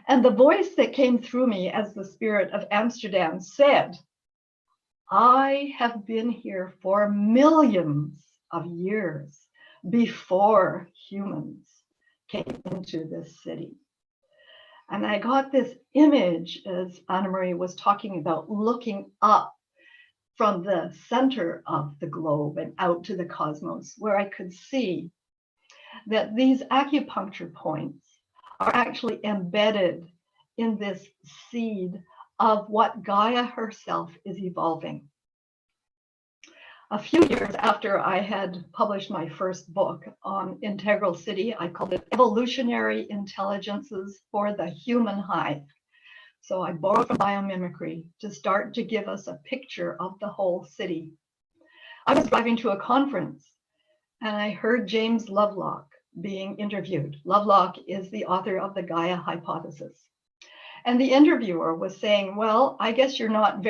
And the voice that came through me as the spirit of Amsterdam said, I have been here for millions of years before humans came into this city. And I got this image, as Anna-Marie was talking about, looking up from the center of the globe and out to the cosmos, where I could see that these acupuncture points are actually embedded in this seed of what Gaia herself is evolving. A few years after I had published my first book on Integral City, I called it Evolutionary Intelligences for the Human Hive. So I borrowed from biomimicry to start to give us a picture of the whole city. I was driving to a conference and I heard James Lovelock being interviewed. Lovelock is the author of the Gaia hypothesis. And the interviewer was saying, well, I guess you're not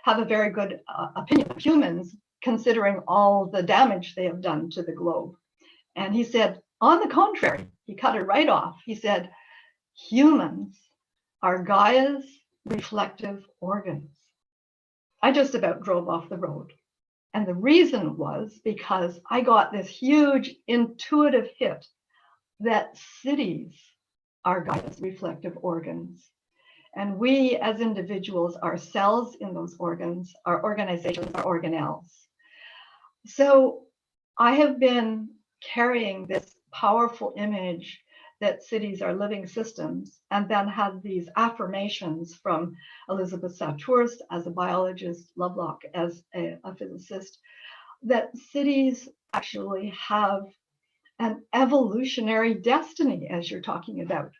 have a very good opinion of humans, considering all the damage they have done to the globe. And he said, on the contrary, he cut it right off. He said, humans are Gaia's reflective organs. I just about drove off the road. And the reason was because I got this huge intuitive hit that cities are Gaia's reflective organs. And we as individuals are cells in those organs, our organizations are organelles. So I have been carrying this powerful image that cities are living systems, and then had these affirmations from Elizabeth Sautwurst as a biologist, Lovelock as a physicist, that cities actually have an evolutionary destiny, as you're talking about.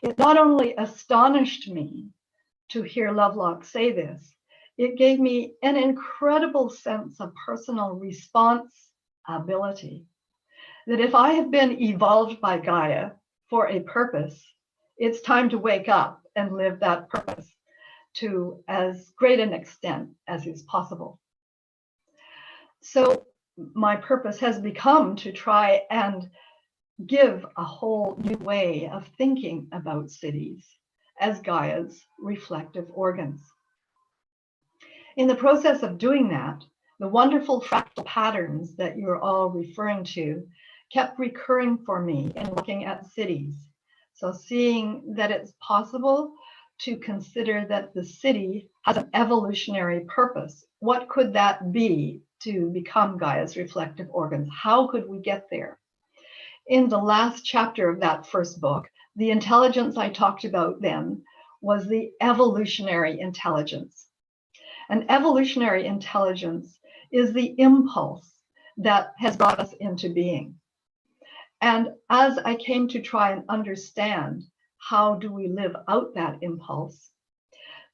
It not only astonished me to hear Lovelock say this, it gave me an incredible sense of personal responsibility. That if I have been evolved by Gaia for a purpose, it's time to wake up and live that purpose to as great an extent as is possible. So my purpose has become to try and give a whole new way of thinking about cities as Gaia's reflective organs. In the process of doing that, the wonderful fractal patterns that you're all referring to kept recurring for me in looking at cities. So seeing that it's possible to consider that the city has an evolutionary purpose. What could that be to become Gaia's reflective organs? How could we get there? In the last chapter of that first book, the intelligence I talked about then was the evolutionary intelligence. An evolutionary intelligence is the impulse that has brought us into being. And as I came to try and understand how do we live out that impulse,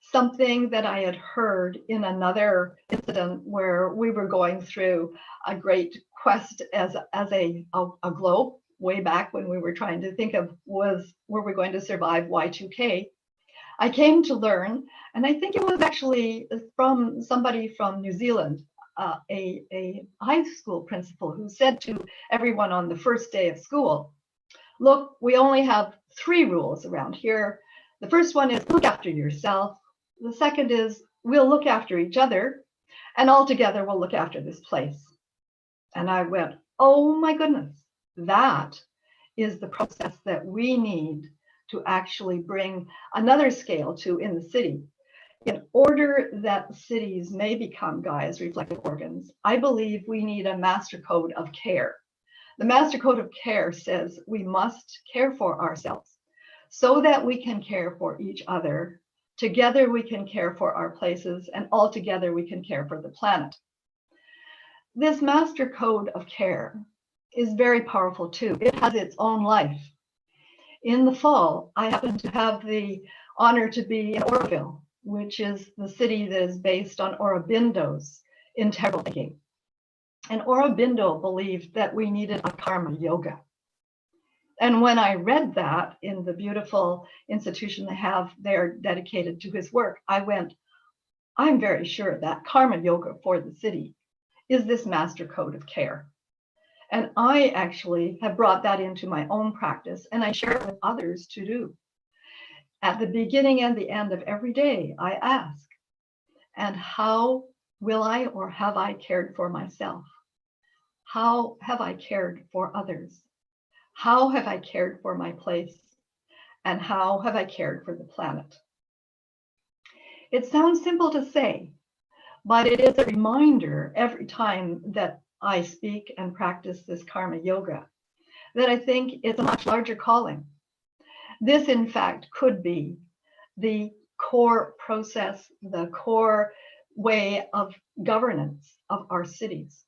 something that I had heard in another incident where we were going through a great quest as a globe way back when we were trying to think of were we going to survive Y2K, I came to learn, and I think it was actually from somebody from New Zealand, a high school principal who said to everyone on the first day of school, look, we only have 3 rules around here. The first one is look after yourself. The second is we'll look after each other, and all together we'll look after this place. And I went, oh my goodness, that is the process that we need to actually bring another scale to in the city. In order that cities may become Gaia's reflective organs, I believe we need a master code of care. The master code of care says we must care for ourselves so that we can care for each other. Together we can care for our places, and all together we can care for the planet. This master code of care is very powerful too. It has its own life. In the fall, I happen to have the honor to be in Oroville, which is the city that is based on Aurobindo's integral thinking. And Aurobindo believed that we needed a karma yoga. And when I read that in the beautiful institution they have there dedicated to his work, I went, I'm very sure that karma yoga for the city is this master code of care. And I actually have brought that into my own practice, and I share it with others to do. At the beginning and the end of every day, I ask, and how will I or have I cared for myself? How have I cared for others? How have I cared for my place? And how have I cared for the planet? It sounds simple to say, but it is a reminder every time that I speak and practice this karma yoga that I think it's a much larger calling. This, in fact, could be the core process, the core way of governance of our cities.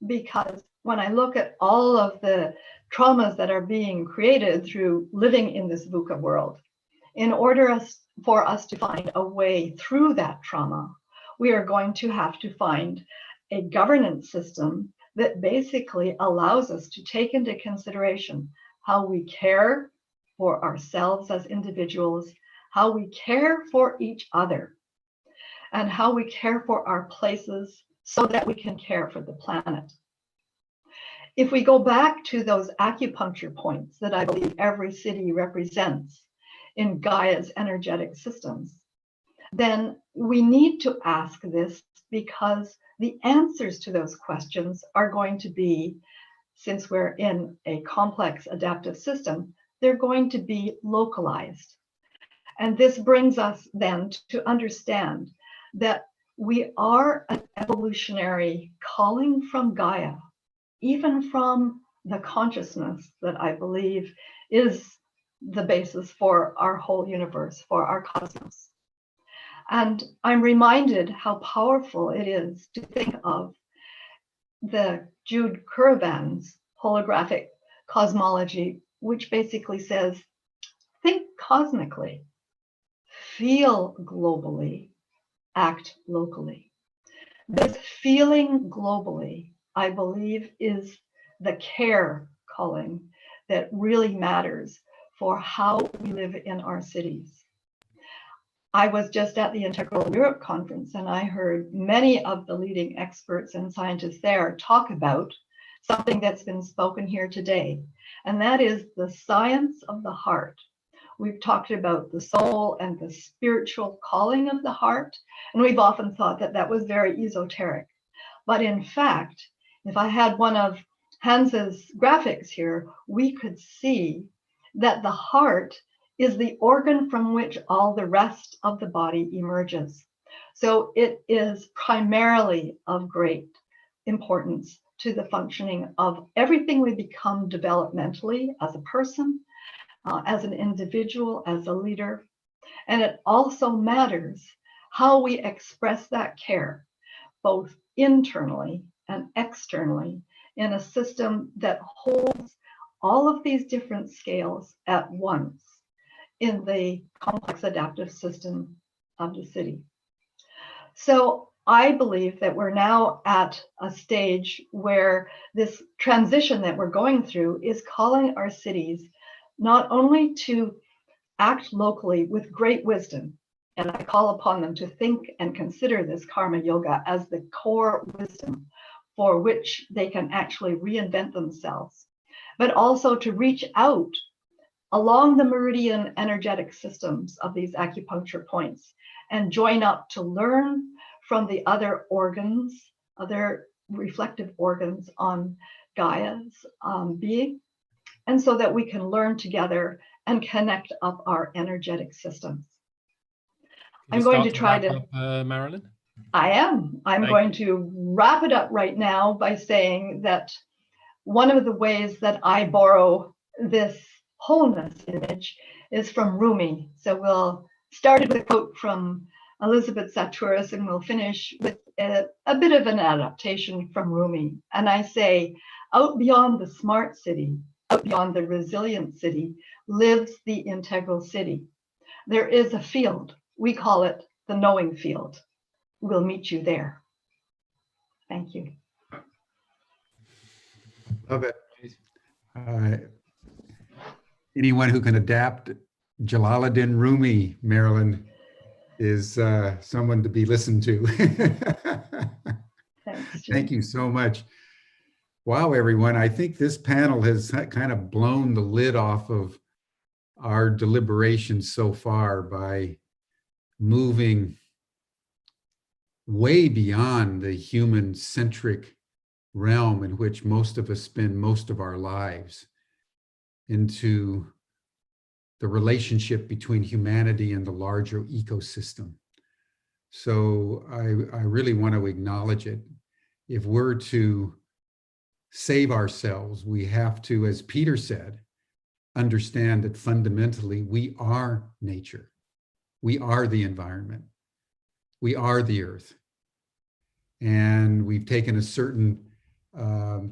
Because when I look at all of the traumas that are being created through living in this VUCA world, in order for us to find a way through that trauma, we are going to have to find a governance system that basically allows us to take into consideration how we care for ourselves as individuals, how we care for each other, and how we care for our places so that we can care for the planet. If we go back to those acupuncture points that I believe every city represents in Gaia's energetic systems, then we need to ask this because the answers to those questions are going to be, since we're in a complex adaptive system, they're going to be localized. And this brings us then to understand that we are an evolutionary calling from Gaia, even from the consciousness that I believe is the basis for our whole universe, for our cosmos. And I'm reminded how powerful it is to think of the Jude Currivan's holographic cosmology, which basically says, think cosmically, feel globally, act locally. This feeling globally, I believe, is the care calling that really matters for how we live in our cities. I was just at the Integral Europe Conference, and I heard many of the leading experts and scientists there talk about something that's been spoken here today, and that is the science of the heart. We've talked about the soul and the spiritual calling of the heart, and we've often thought that that was very esoteric. But in fact, if I had one of Hans's graphics here, we could see that the heart is the organ from which all the rest of the body emerges. So it is primarily of great importance to the functioning of everything we become developmentally as a person, as an individual, as a leader. And it also matters how we express that care, both internally and externally, in a system that holds all of these different scales at once in the complex adaptive system of the city. So I believe that we're now at a stage where this transition that we're going through is calling our cities not only to act locally with great wisdom, and I call upon them to think and consider this karma yoga as the core wisdom for which they can actually reinvent themselves, but also to reach out along the meridian energetic systems of these acupuncture points and join up to learn from the other organs, other reflective organs on Gaia's being, and so that we can learn together and connect up our energetic systems. I'm going to try to Marilyn. I am. I'm going to wrap it up right now by saying that one of the ways that I borrow this wholeness image is from Rumi. So we'll start with a quote from Elizabeth Sahtouris, and we'll finish with a bit of an adaptation from Rumi. And I say, out beyond the smart city, out beyond the resilient city, lives the integral city. There is a field. We call it the knowing field. We'll meet you there. Thank you. Love it. Anyone who can adapt Jalaluddin Rumi, Marilyn, is someone to be listened to. Thanks, Jim. Thank you so much. Wow, everyone. I think this panel has kind of blown the lid off of our deliberations so far by moving way beyond the human-centric realm in which most of us spend most of our lives into the relationship between humanity and the larger ecosystem. So I really want to acknowledge it. If we're to save ourselves, we have to, as Peter said, understand that fundamentally we are nature. We are the environment. We are the earth. And we've taken a certain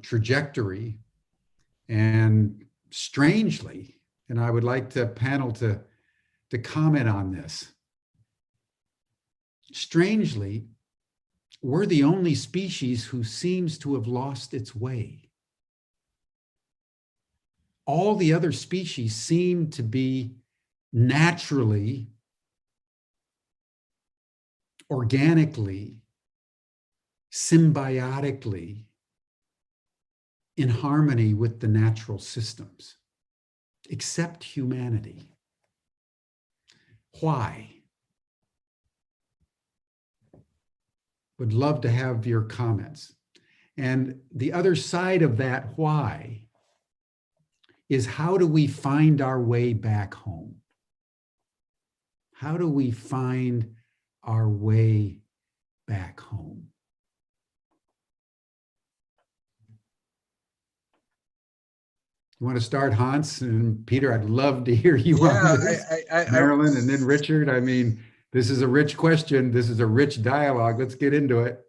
trajectory, and strangely, and I would like the panel to comment on this. Strangely, we're the only species who seems to have lost its way. All the other species seem to be naturally, organically, symbiotically in harmony with the natural systems, except humanity. Why? Would love to have your comments. And the other side of that why is, how do we find our way back home? How do we find our way back home? You want to start, Hans? And Peter, I'd love to hear you on this. Marilyn, and then Richard. I mean, this is a rich question. This is a rich dialogue. Let's get into it.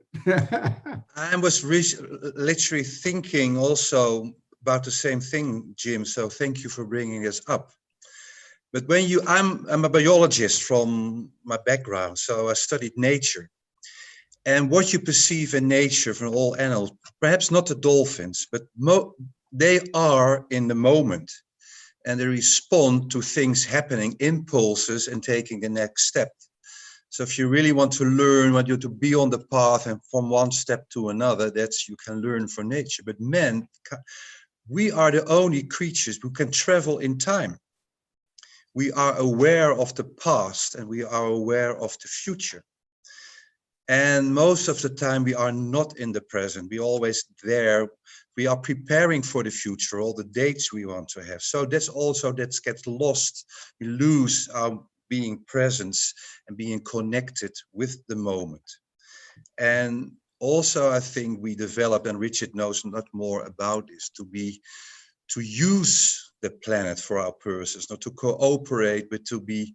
I was literally thinking also about the same thing, Jim. So thank you for bringing this up. But when I'm a biologist from my background, so I studied nature. And what you perceive in nature from all animals, perhaps not the dolphins, but they are in the moment, and they respond to things happening, impulses, and taking the next step. So if you really want to learn, want you to be on the path and from one step to another, that's you can learn from nature. But men, we are the only creatures who can travel in time. We are aware of the past and we are aware of the future. And most of the time we are not in the present. We're always there. We are preparing for the future, all the dates we want to have. So that's also, that gets lost. We lose our being present and being connected with the moment. And also I think we develop, and Richard knows not more about this, to use the planet for our purposes, not to cooperate, but to be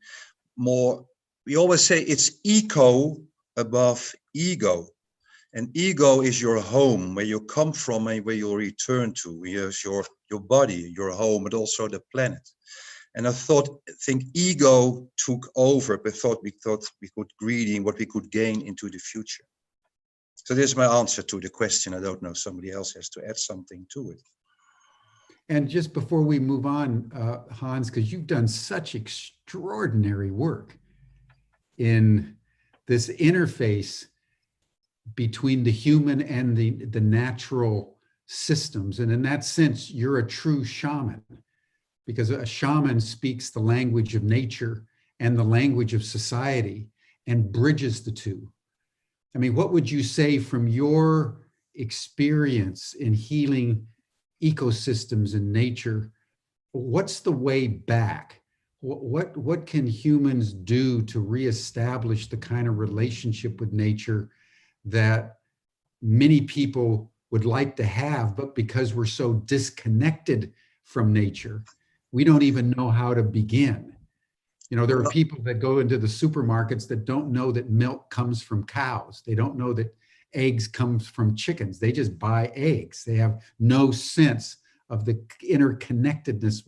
more, we always say it's eco above ego. And ego is your home, where you come from and where you return to. Here's your body, your home, but also the planet. And I think ego took over, but we thought we could greedy what we could gain into the future. So this is my answer to the question. I don't know, somebody else has to add something to it. And just before we move on, Hans, because you've done such extraordinary work in this interface between the human and the natural systems. And in that sense, you're a true shaman, because a shaman speaks the language of nature and the language of society and bridges the two. I mean, what would you say from your experience in healing ecosystems and nature, what's the way back? What can humans do to reestablish the kind of relationship with nature that many people would like to have, but because we're so disconnected from nature, we don't even know how to begin? You know, there are people that go into the supermarkets that don't know that milk comes from cows. They don't know that eggs comes from chickens. They just buy eggs. They have no sense of the interconnectedness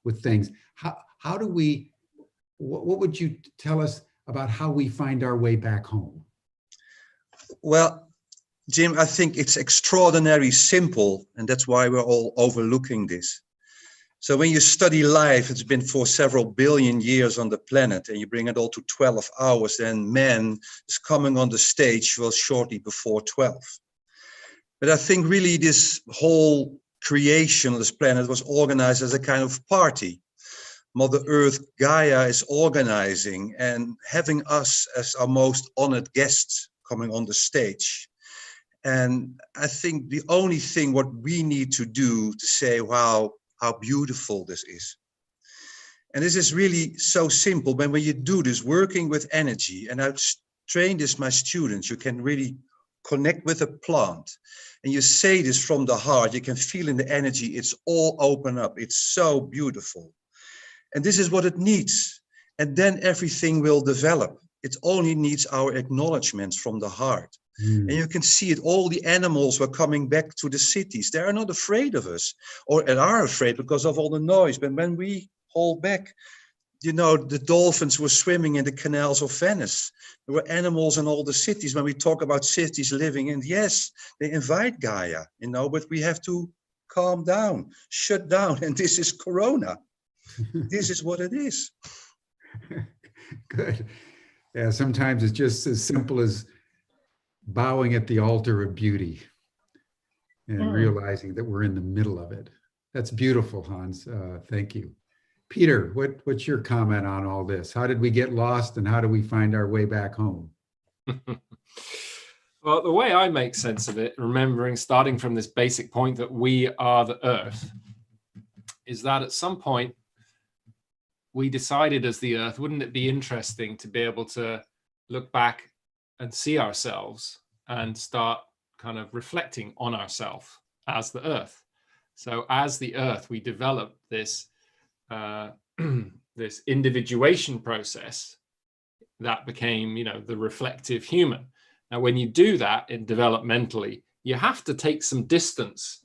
with things. How do we, what would you tell us about how we find our way back home? Well, Jim, I think it's extraordinarily simple, and that's why we're all overlooking this. So when you study life, it's been for several billion years on the planet, and you bring it all to 12 hours, then man is coming on the stage well shortly before 12. But I think really this whole creation of this planet was organized as a kind of party. Mother Earth, Gaia, is organizing and having us as our most honored guests coming on the stage. And I think the only thing what we need to do to say, wow, how beautiful this is. And this is really so simple. When you do this, working with energy, and I've trained this my students, you can really connect with a plant. And you say this from the heart, you can feel in the energy, it's all open up. It's so beautiful. And this is what it needs. And then everything will develop. It only needs our acknowledgements from the heart. And you can see it, all the animals were coming back to the cities. They are not afraid of us, or are afraid because of all the noise. But when we hold back, you know, the dolphins were swimming in the canals of Venice. There were animals in all the cities. When we talk about cities living, and yes, they invite Gaia, you know, but we have to calm down, shut down. And this is Corona. This is what it is. Good. Yeah, sometimes it's just as simple as bowing at the altar of beauty and realizing that we're in the middle of it. That's beautiful, Hans. Thank you. Peter, what's your comment on all this? How did we get lost and how do we find our way back home? Well, the way I make sense of it, starting from this basic point that we are the Earth, is that at some point we decided as the Earth, wouldn't it be interesting to be able to look back and see ourselves and start kind of reflecting on ourselves as the Earth. So as the Earth, we developed this this individuation process that became, you know, the reflective human. Now, when you do that developmentally, you have to take some distance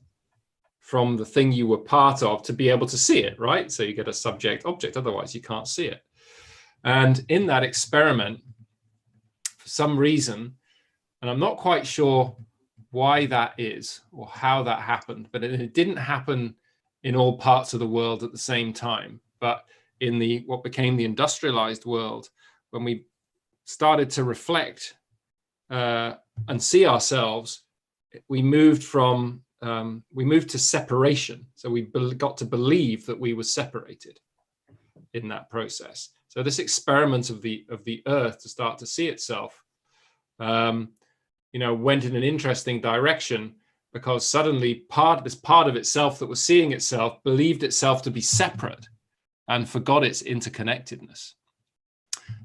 from the thing you were part of to be able to see it, right? So you get a subject object, otherwise you can't see it. And in that experiment, for some reason, and I'm not quite sure why that is or how that happened, but it didn't happen in all parts of the world at the same time. But in what became the industrialized world, when we started to reflect and see ourselves, we moved to separation. So we got to believe that we were separated in that process. So this experiment of the Earth to start to see itself, you know, went in an interesting direction, because suddenly this part of itself that was seeing itself believed itself to be separate and forgot its interconnectedness.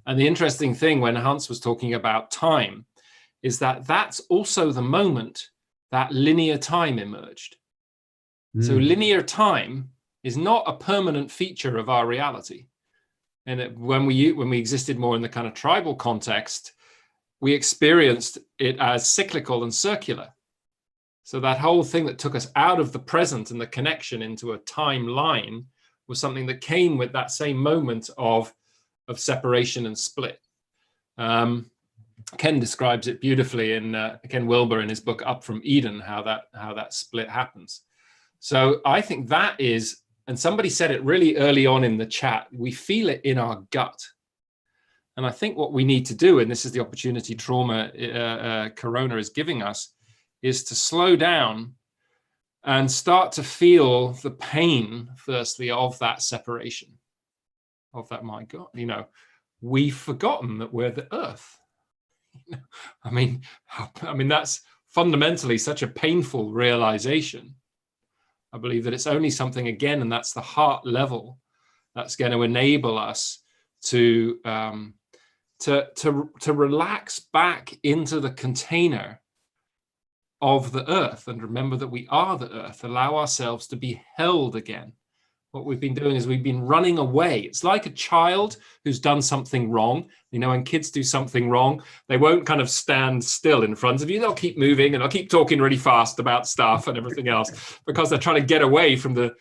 And the interesting thing when Hans was talking about time is that that's also the moment that linear time emerged. So linear time is not a permanent feature of our reality. And when we existed more in the kind of tribal context, we experienced it as cyclical and circular. So that whole thing that took us out of the present and the connection into a timeline was something that came with that same moment of separation and split. Ken describes it beautifully in Ken Wilber in his book Up from Eden, how that split happens. So I think that is, and somebody said it really early on in the chat, we feel it in our gut. And I think what we need to do, and this is the opportunity Corona is giving us, is to slow down and start to feel the pain, firstly, of that separation, of that, my God, you know, we've forgotten that we're the Earth. I mean, that's fundamentally such a painful realization, I believe that it's only something, again, and that's the heart level, that's going to enable us to relax back into the container of the earth and remember that we are the earth, allow ourselves to be held again. What we've been doing is we've been running away. It's like a child who's done something wrong. You know, when kids do something wrong, they won't kind of stand still in front of you. They'll keep moving and they'll keep talking really fast about stuff and everything else because they're trying to get away from the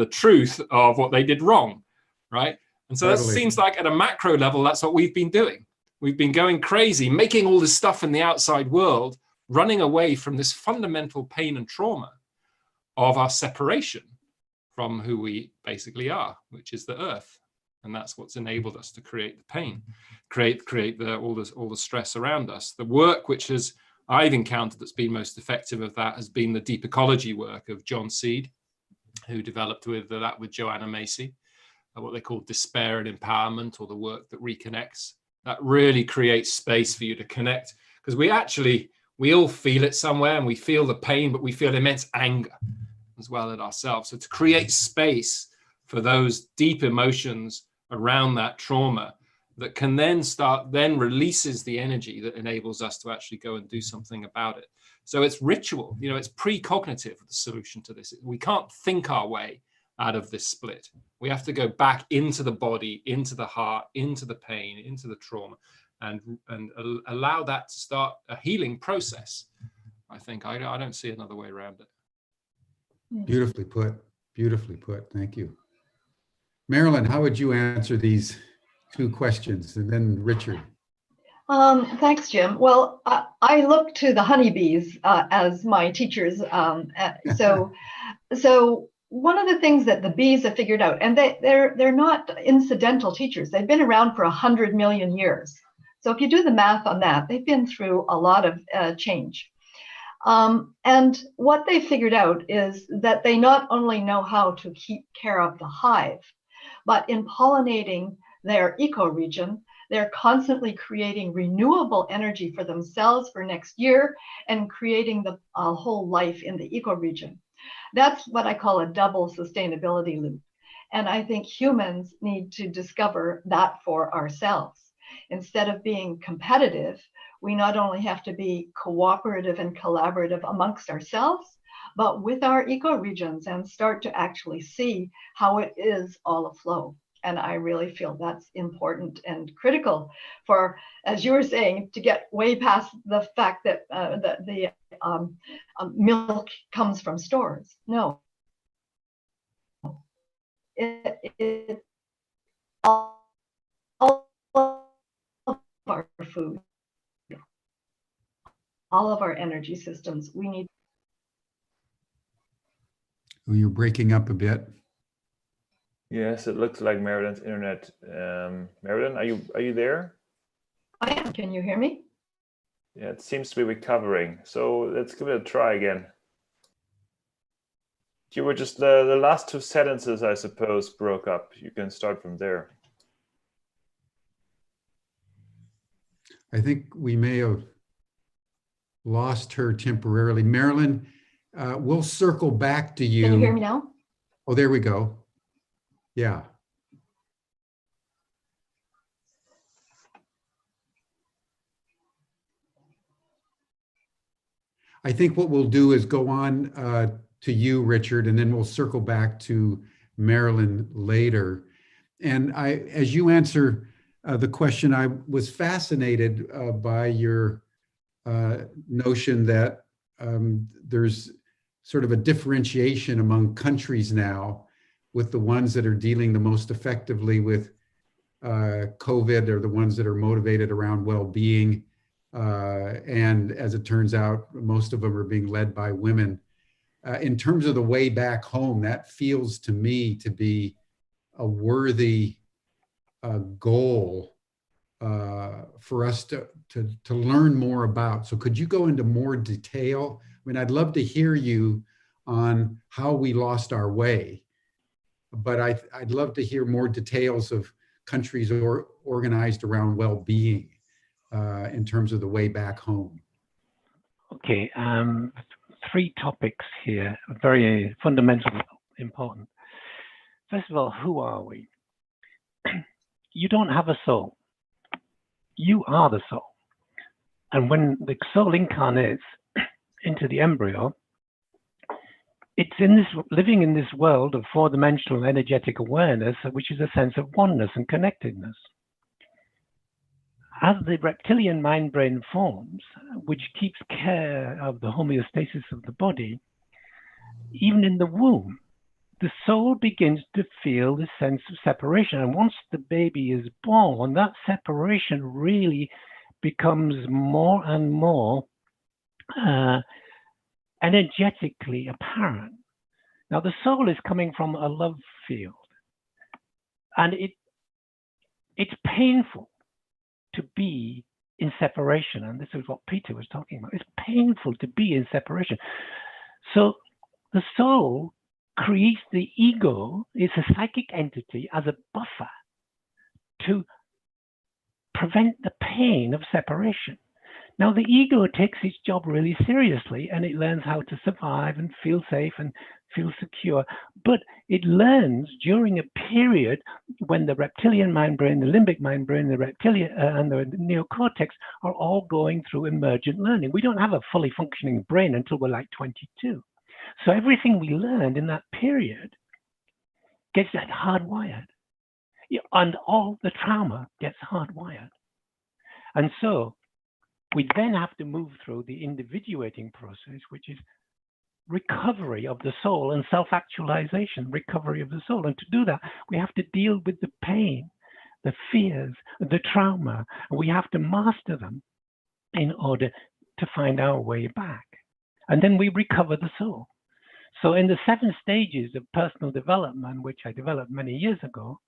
truth of what they did wrong, right? And so that seems like at a macro level, that's what we've been doing. We've been going crazy, making all this stuff in the outside world, running away from this fundamental pain and trauma of our separation from who we basically are, which is the earth. And that's what's enabled us to create the pain, create all the stress around us. The work which I've encountered that's been most effective of that has been the deep ecology work of John Seed, who developed that with Joanna Macy, what they call despair and empowerment, or the work that reconnects. That really creates space for you to connect, because we all feel it somewhere, and we feel the pain, but we feel immense anger as well at ourselves. So to create space for those deep emotions around that trauma that can then releases the energy that enables us to actually go and do something about it. So it's ritual, it's precognitive, the solution to this. We can't think our way out of this split. We have to go back into the body, into the heart, into the pain, into the trauma, and allow that to start a healing process. I think I don't see another way around it. Beautifully put. Beautifully put. Thank you. Marilyn, how would you answer these two questions? And then Richard. Thanks, Jim. Well, I look to the honeybees as my teachers. So one of the things that the bees have figured out, and they're not incidental teachers. They've been around for 100 million years. So if you do the math on that, they've been through a lot of change. And what they figured out is that they not only know how to keep care of the hive, but in pollinating their ecoregion, they're constantly creating renewable energy for themselves for next year and creating the whole life in the ecoregion. That's what I call a double sustainability loop. And I think humans need to discover that for ourselves. Instead of being competitive, we not only have to be cooperative and collaborative amongst ourselves, but with our ecoregions, and start to actually see how it is all afloat. And I really feel that's important and critical for, as you were saying, to get way past the fact that the milk comes from stores. No. All of our food, all of our energy systems, we need. Oh, you're breaking up a bit. Yes, it looks like Marilyn's internet. Marilyn, are you there? I am. Can you hear me? Yeah, it seems to be recovering. So let's give it a try again. You were just the last two sentences, I suppose, broke up. You can start from there. I think we may have lost her temporarily. Marilyn, we'll circle back to you. Can you hear me now? Oh, there we go. Yeah. I think what we'll do is go on to you, Richard, and then we'll circle back to Marilyn later. And as you answer the question, I was fascinated by your notion that there's sort of a differentiation among countries now, with the ones that are dealing the most effectively with COVID are the ones that are motivated around well-being. And as it turns out, most of them are being led by women. In terms of the way back home, that feels to me to be a worthy goal for us to learn more about. So could you go into more detail? I mean, I'd love to hear you on how we lost our way, but I'd love to hear more details of countries organized around well-being in terms of the way back home. Okay, three topics here, very fundamental, important. First of all, who are we? You don't have a soul. You are the soul. And when the soul incarnates into the embryo, it's living in this world of four-dimensional energetic awareness, which is a sense of oneness and connectedness. As the reptilian mind-brain forms, which keeps care of the homeostasis of the body, even in the womb, the soul begins to feel this sense of separation. And once the baby is born, that separation really becomes more and more energetically apparent. Now, the soul is coming from a love field, and it's painful to be in separation. And this is what Peter was talking about. It's painful to be in separation. So the soul creates the ego, it's a psychic entity, as a buffer to prevent the pain of separation. Now, the ego takes its job really seriously, and it learns how to survive and feel safe and feel secure. But it learns during a period when the reptilian mind brain, the limbic mind brain, the reptilian and the neocortex are all going through emergent learning. We don't have a fully functioning brain until we're like 22. So everything we learned in that period gets that hardwired. And all the trauma gets hardwired. And so we then have to move through the individuating process, which is recovery of the soul and self-actualization, recovery of the soul. And to do that, we have to deal with the pain, the fears, the trauma. And we have to master them in order to find our way back. And then we recover the soul. So in the 7 stages of personal development, which I developed many years ago,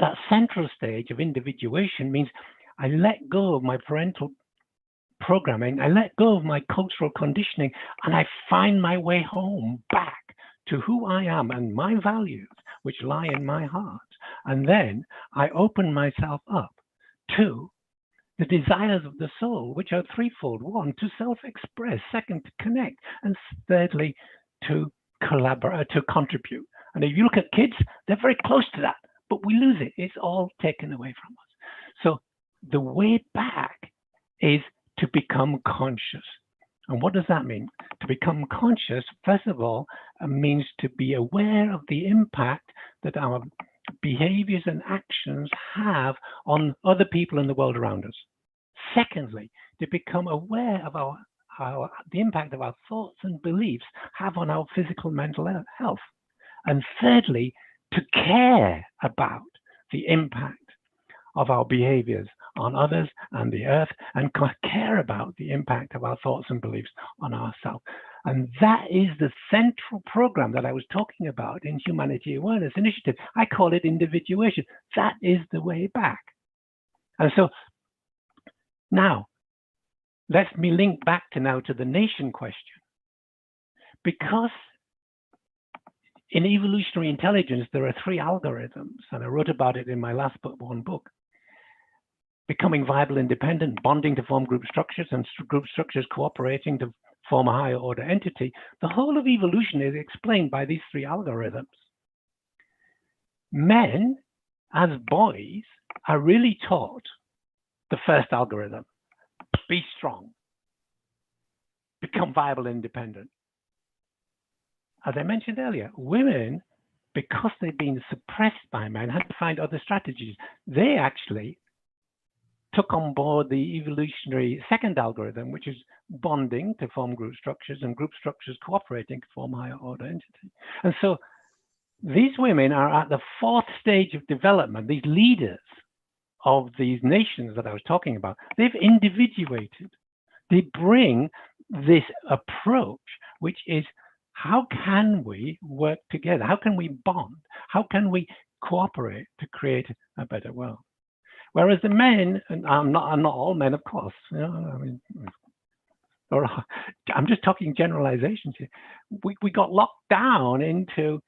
that central stage of individuation means I let go of my parental programming, I let go of my cultural conditioning, and I find my way home back to who I am and my values, which lie in my heart. And then I open myself up to the desires of the soul, which are threefold. 1, to self-express. 2, to connect. And thirdly, to collaborate, to contribute. And if you look at kids, they're very close to that, but we lose it. It's all taken away from us. So the way back is to become conscious. And what does that mean? To become conscious, first of all, means to be aware of the impact that our behaviors and actions have on other people in the world around us. Secondly, to become aware of the impact of our thoughts and beliefs have on our physical mental health. And thirdly, to care about the impact of our behaviors on others and the earth, and care about the impact of our thoughts and beliefs on ourselves. And that is the central program that I was talking about in Humanity Awareness Initiative. I call it individuation. That is the way back. And so now, let me link back to the nation question. Because in evolutionary intelligence, there are 3 algorithms, and I wrote about it in my last one book. Becoming viable independent, bonding to form group structures, and group structures cooperating to form a higher order entity. The whole of evolution is explained by these 3 algorithms. Men, as boys, are really taught the first algorithm: be strong, become viable independent. As I mentioned earlier, women, because they've been suppressed by men, had to find other strategies. They actually took on board the evolutionary 2nd algorithm, which is bonding to form group structures and group structures cooperating to form higher order entity. And so these women are at the 4th stage of development, these leaders of these nations that I was talking about. They've individuated. They bring this approach, which is, how can we work together? How can we bond? How can we cooperate to create a better world? Whereas the men, and I'm not all men, of course, you know, I mean, or I'm just talking generalizations here. We got locked down into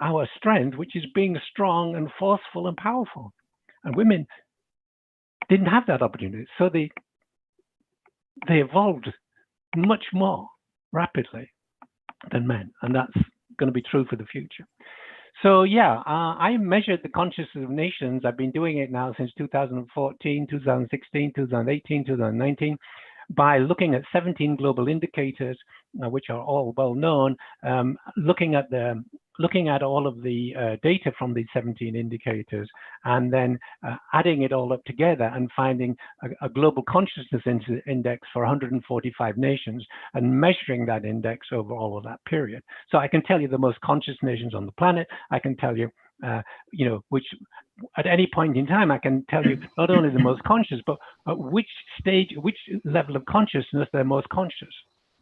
our strength, which is being strong and forceful and powerful. And women didn't have that opportunity. So they evolved much more rapidly than men, and that's going to be true for the future. So yeah, I measured the consciousness of nations. I've been doing it now since 2014, 2016, 2018, 2019, by looking at 17 global indicators, which are all well known, looking at all of the data from these 17 indicators, and then adding it all up together and finding a global consciousness index for 145 nations and measuring that index over all of that period. So I can tell you the most conscious nations on the planet. I can tell you, which at any point in time, I can tell you not only the most conscious, but at which stage, which level of consciousness they're most conscious.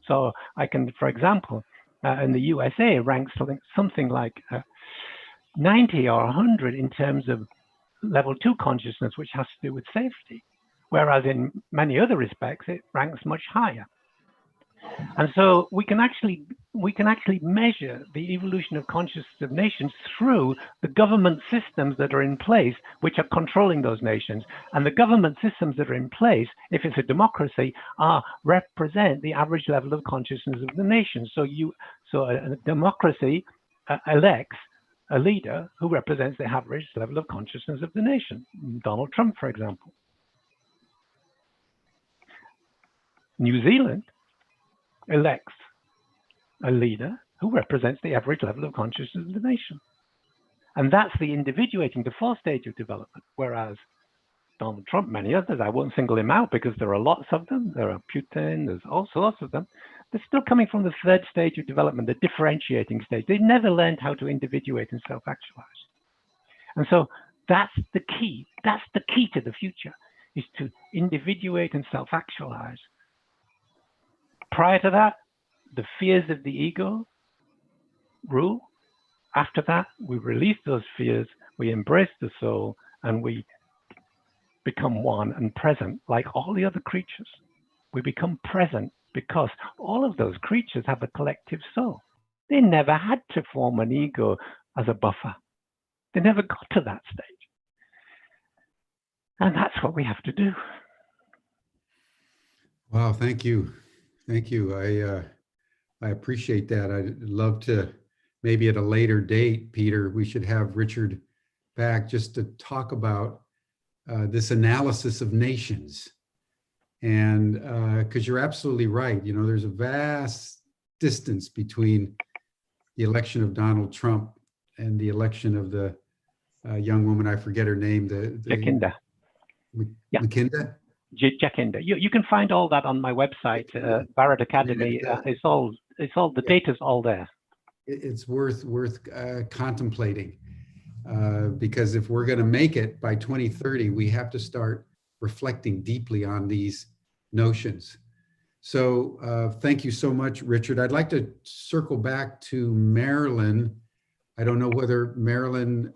So I can, for example, in the USA, rank something like 90 or 100 in terms of level 2 consciousness, which has to do with safety, whereas in many other respects, it ranks much higher. And so we can actually measure the evolution of consciousness of nations through the government systems that are in place, which are controlling those nations. And the government systems that are in place, if it's a democracy, represent the average level of consciousness of the nation. So a democracy elects a leader who represents the average level of consciousness of the nation. Donald Trump, for example. New Zealand elects a leader who represents the average level of consciousness of the nation. And that's the individuating, the fourth stage of development. Whereas Donald Trump, many others, I won't single him out because there are lots of them. There are Putin, there's all sorts of them. They're still coming from the third stage of development, the differentiating stage. They never learned how to individuate and self-actualize. And so that's the key. That's the key to the future, is to individuate and self-actualize. Prior to that, the fears of the ego rule. After that, we release those fears, we embrace the soul, and we become one and present like all the other creatures. We become present because all of those creatures have a collective soul. They never had to form an ego as a buffer. They never got to that stage. And that's what we have to do. Wow, thank you. Thank you. I appreciate that. I'd love to, maybe at a later date, Peter, we should have Richard back just to talk about this analysis of nations. And because you're absolutely right, there's a vast distance between the election of Donald Trump and the election of the young woman, I forget her name, Jacinda. Jacinda? Jacinda. You can find all that on my website, Barret Academy. It's all the data's all there. It's worth contemplating because if we're going to make it by 2030, we have to start reflecting deeply on these notions. So thank you so much, Richard. I'd like to circle back to Marilyn. I don't know whether Marilyn,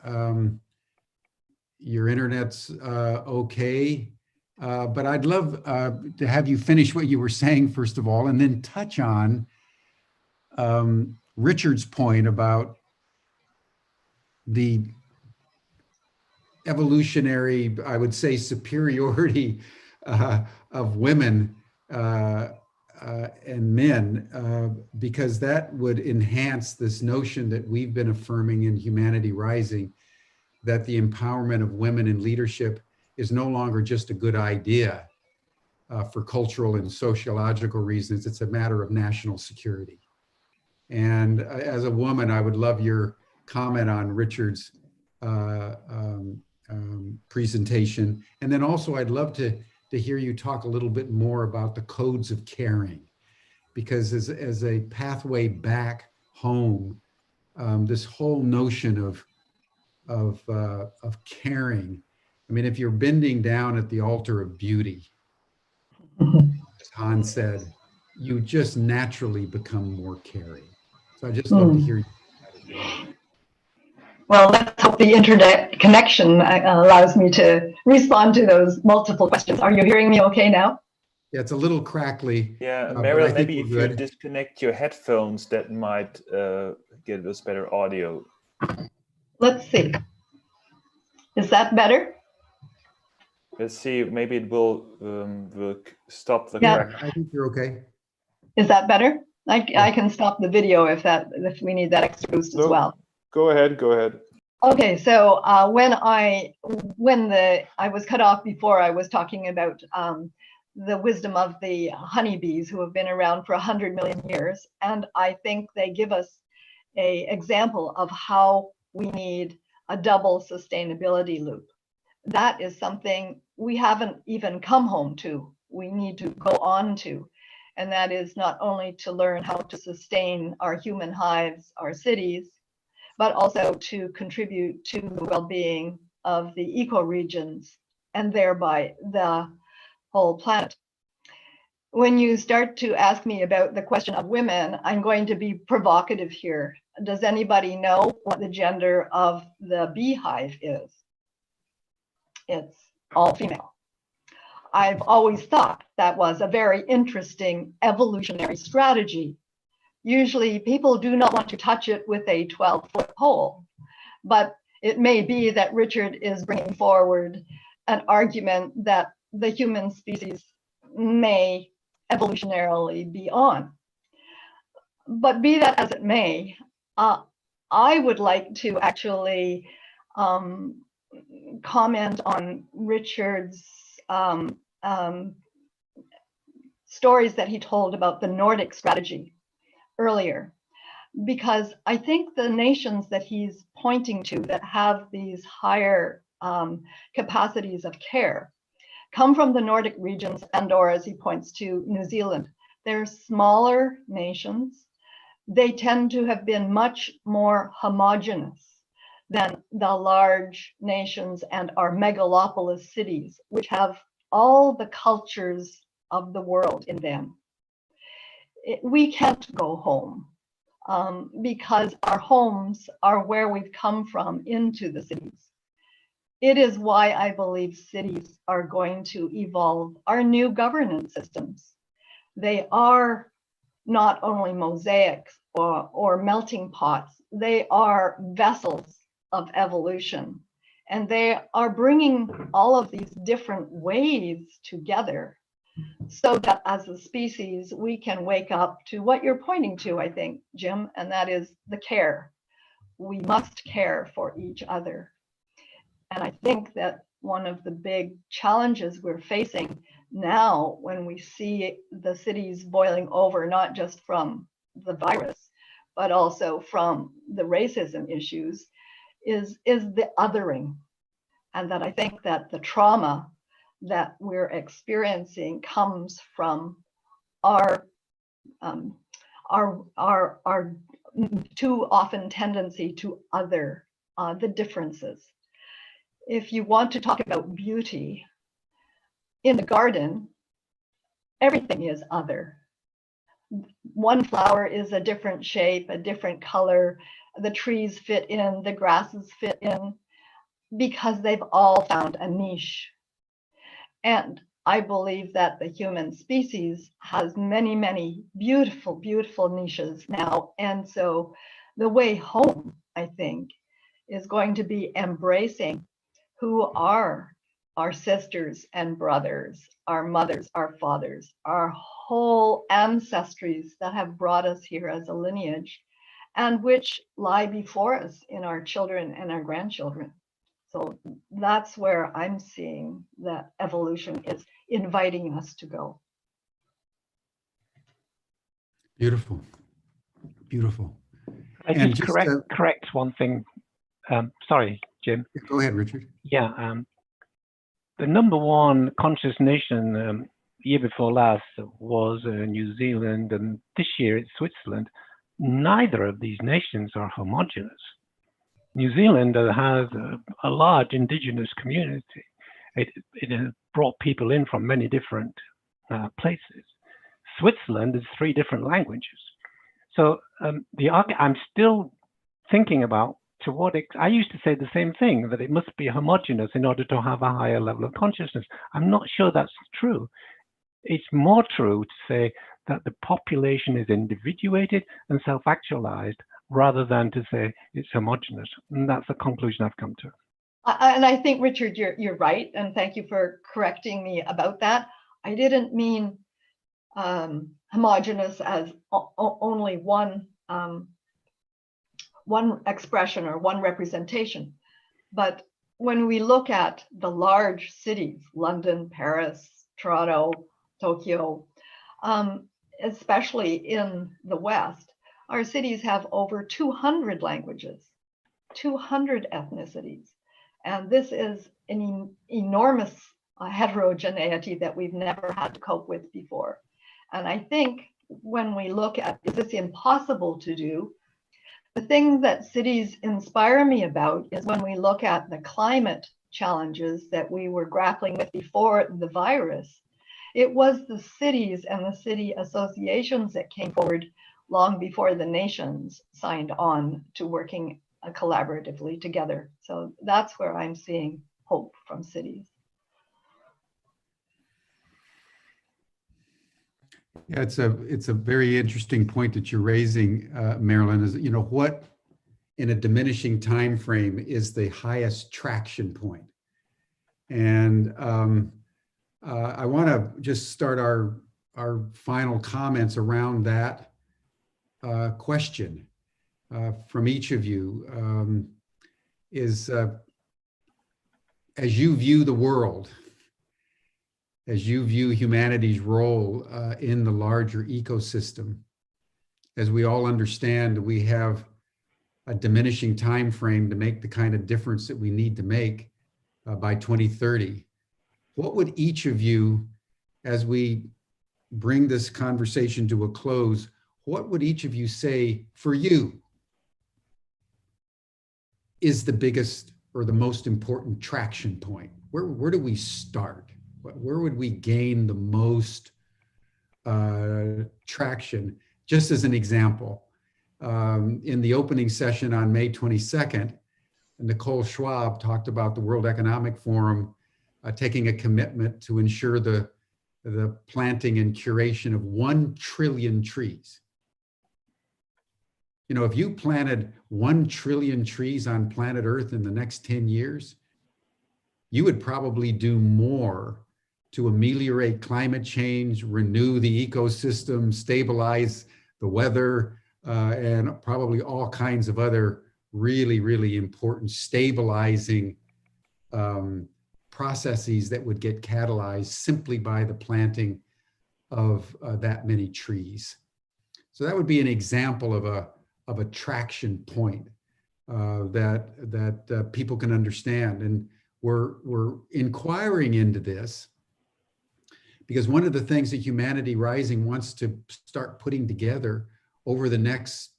your internet's okay. But I'd love to have you finish what you were saying, first of all, and then touch on Richard's point about the evolutionary, I would say, superiority of women and men, because that would enhance this notion that we've been affirming in Humanity Rising, that the empowerment of women in leadership is no longer just a good idea for cultural and sociological reasons. It's a matter of national security. And as a woman, I would love your comment on Richard's presentation. And then also I'd love to hear you talk a little bit more about the codes of caring, because as a pathway back home, this whole notion of caring. I mean, if you're bending down at the altar of beauty, as Hans said, you just naturally become more caring. So I just love to hear you. Well, let's hope the internet connection allows me to respond to those multiple questions. Are you hearing me okay now? Yeah, it's a little crackly. Yeah, Marilyn, maybe if you disconnect your headphones, that might give us better audio. Let's see. Is that better? Let's see, maybe it will stop the Yeah. crack. I think you're okay. Is that better? I can stop the video if we need that extra boost as No, well. go ahead, go ahead. Okay, so when I was cut off before, I was talking about the wisdom of the honeybees who have been around for 100 million years, and I think they give us an example of how we need a double sustainability loop. That is something we haven't even come home to. We need to go on to, and that is not only to learn how to sustain our human hives, our cities, but also to contribute to the well-being of the ecoregions and thereby the whole planet. When you start to ask me about the question of women, I'm going to be provocative here. Does anybody know what the gender of the beehive is? It's all female. I've always thought that was a very interesting evolutionary strategy. Usually people do not want to touch it with a 12-foot pole, but it may be that Richard is bringing forward an argument that the human species may evolutionarily be on. But be that as it may, I would like to actually comment on Richard's stories that he told about the Nordic strategy earlier, because I think the nations that he's pointing to that have these higher capacities of care come from the Nordic regions, and or as he points to, New Zealand. They're smaller nations. They tend to have been much more homogeneous than the large nations and our megalopolis cities, which have all the cultures of the world in them. We can't go home because our homes are where we've come from into the cities. It is why I believe cities are going to evolve our new governance systems. They are not only mosaics or melting pots, they are vessels of evolution. And they are bringing all of these different ways together so that as a species, we can wake up to what you're pointing to, I think, Jim, and that is the care. We must care for each other. And I think that one of the big challenges we're facing now when we see the cities boiling over, not just from the virus, but also from the racism issues, is the othering. And that I think that the trauma that we're experiencing comes from our too often tendency to other the differences. If you want to talk about beauty in the garden, everything is other. One flower is a different shape, a different color. The trees fit in, the grasses fit in, because they've all found a niche. And I believe that the human species has many, many beautiful, beautiful niches now. And so the way home, I think, is going to be embracing who are our sisters and brothers, our mothers, our fathers, our whole ancestries that have brought us here as a lineage, and which lie before us in our children and our grandchildren. So that's where I'm seeing that evolution is inviting us to go. Beautiful, beautiful. I And just just, correct one thing. Sorry, Jim. Go ahead, Richard. Yeah, the #1 conscious nation year before last was New Zealand, and this year it's Switzerland. Neither of these nations are homogeneous. New Zealand has a large indigenous community. It brought people in from many different places. Switzerland is 3 different languages. So I'm still thinking about to what I used to say the same thing, that it must be homogeneous in order to have a higher level of consciousness. I'm not sure that's true. It's more true to say that the population is individuated and self-actualized rather than to say it's homogeneous. And that's the conclusion I've come to. And I think, Richard, you're right, and thank you for correcting me about that. I didn't mean homogeneous as only one expression or one representation, but when we look at the large cities, London, Paris, Toronto, Tokyo, especially in the West, our cities have over 200 languages, 200 ethnicities. And this is an enormous heterogeneity that we've never had to cope with before. And I think when we look at, is this impossible to do? The thing that cities inspire me about is when we look at the climate challenges that we were grappling with before the virus, it was the cities and the city associations that came forward long before the nations signed on to working collaboratively together. So that's where I'm seeing hope from cities. Yeah, it's a very interesting point that you're raising, Marilyn, is, you know, what in a diminishing time frame is the highest traction point? And I want to just start our final comments around that question from each of you. As you view the world, as you view humanity's role in the larger ecosystem, as we all understand, we have a diminishing time frame to make the kind of difference that we need to make by 2030. What would each of you, as we bring this conversation to a close, what would each of you say for you is the biggest or the most important traction point? Where do we start? Where would we gain the most traction? Just as an example, in the opening session on May 22nd, Nicole Schwab talked about the World Economic Forum taking a commitment to ensure the planting and curation of 1 trillion trees. You know, if you planted 1 trillion trees on planet Earth in the next 10 years, you would probably do more to ameliorate climate change, renew the ecosystem, stabilize the weather, and probably all kinds of other really, really important stabilizing processes that would get catalyzed simply by the planting of that many trees. So that would be an example of a traction point that people can understand. And we're inquiring into this because one of the things that Humanity Rising wants to start putting together over the next,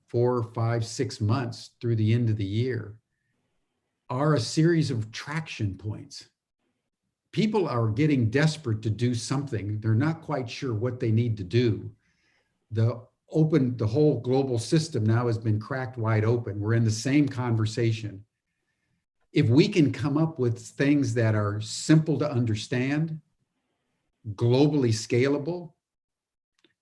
4, 5, 6 months through the end of the year are a series of traction points. People are getting desperate to do something. They're not quite sure what they need to do. The whole global system now has been cracked wide open. We're in the same conversation. If we can come up with things that are simple to understand, globally scalable,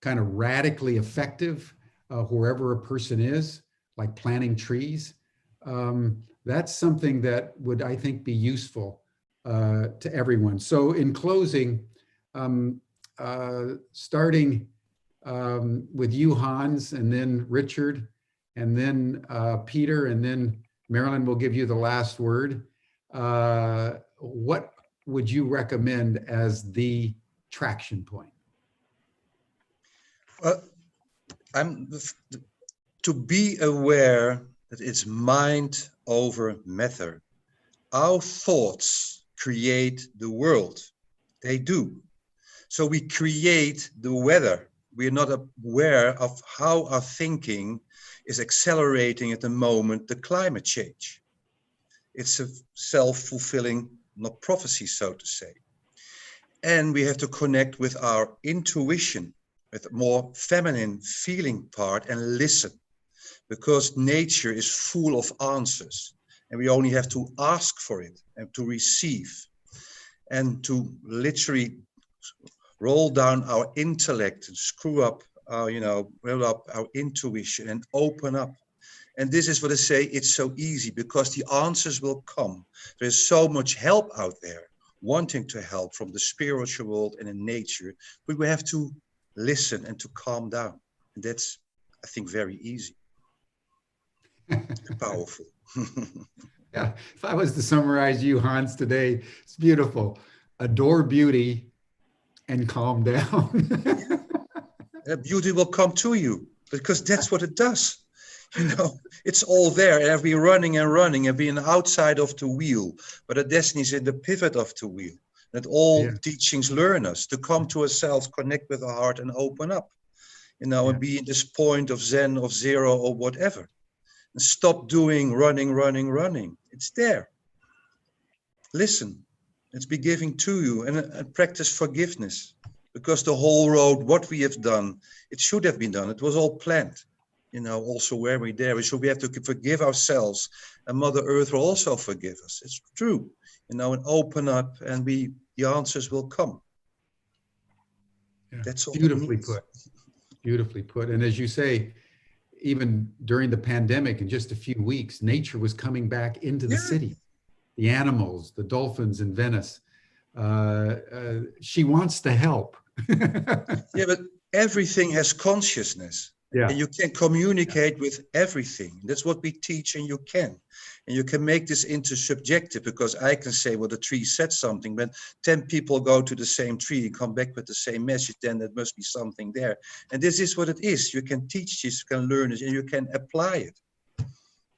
kind of radically effective wherever a person is, like planting trees, that's something that would, I think, be useful to everyone. So in closing, starting with you, Hans, and then Richard, and then Peter, and then Marilyn will give you the last word. What would you recommend as the traction point? To be aware that it's mind over matter. Our thoughts create the world. They do. So we create the weather. We are not aware of how our thinking is accelerating at the moment the climate change. It's a self-fulfilling, not prophecy, so to say. And we have to connect with our intuition, with a more feminine feeling part, and listen, because nature is full of answers and we only have to ask for it and to receive and to literally roll down our intellect and screw up our, roll up our intuition and open up And this is what I say, it's so easy because the answers will come. There's so much help out there wanting to help from the spiritual world and in nature, but we have to listen and to calm down. And that's, I think, very easy. Powerful. Yeah, if I was to summarize you, Hans, today, it's beautiful. Adore beauty and calm down. Beauty will come to you because that's what it does. You know, it's all there, and we're running and running and being outside of the wheel, but the destiny is in the pivot of the wheel. That all teachings learn us to come to ourselves, connect with our heart, and open up. You know, and be in this point of Zen, of zero, or whatever. And stop doing running. It's there. Listen, it's be giving to you, and practice forgiveness, because the whole road, what we have done, it should have been done. It was all planned. You know, also where we're there, so we have to forgive ourselves, and Mother Earth will also forgive us. It's true, you know, and open up, and the answers will come. Yeah. That's all. Beautifully put. Beautifully put. And as you say, even during the pandemic, in just a few weeks, nature was coming back into the city. The animals, the dolphins in Venice. She wants to help. Yeah, but everything has consciousness. Yeah. And you can communicate with everything. That's what we teach, and you can. And you can make this intersubjective, because I can say, well, the tree said something, but 10 people go to the same tree and come back with the same message, then there must be something there. And this is what it is. You can teach this, you can learn it, and you can apply it.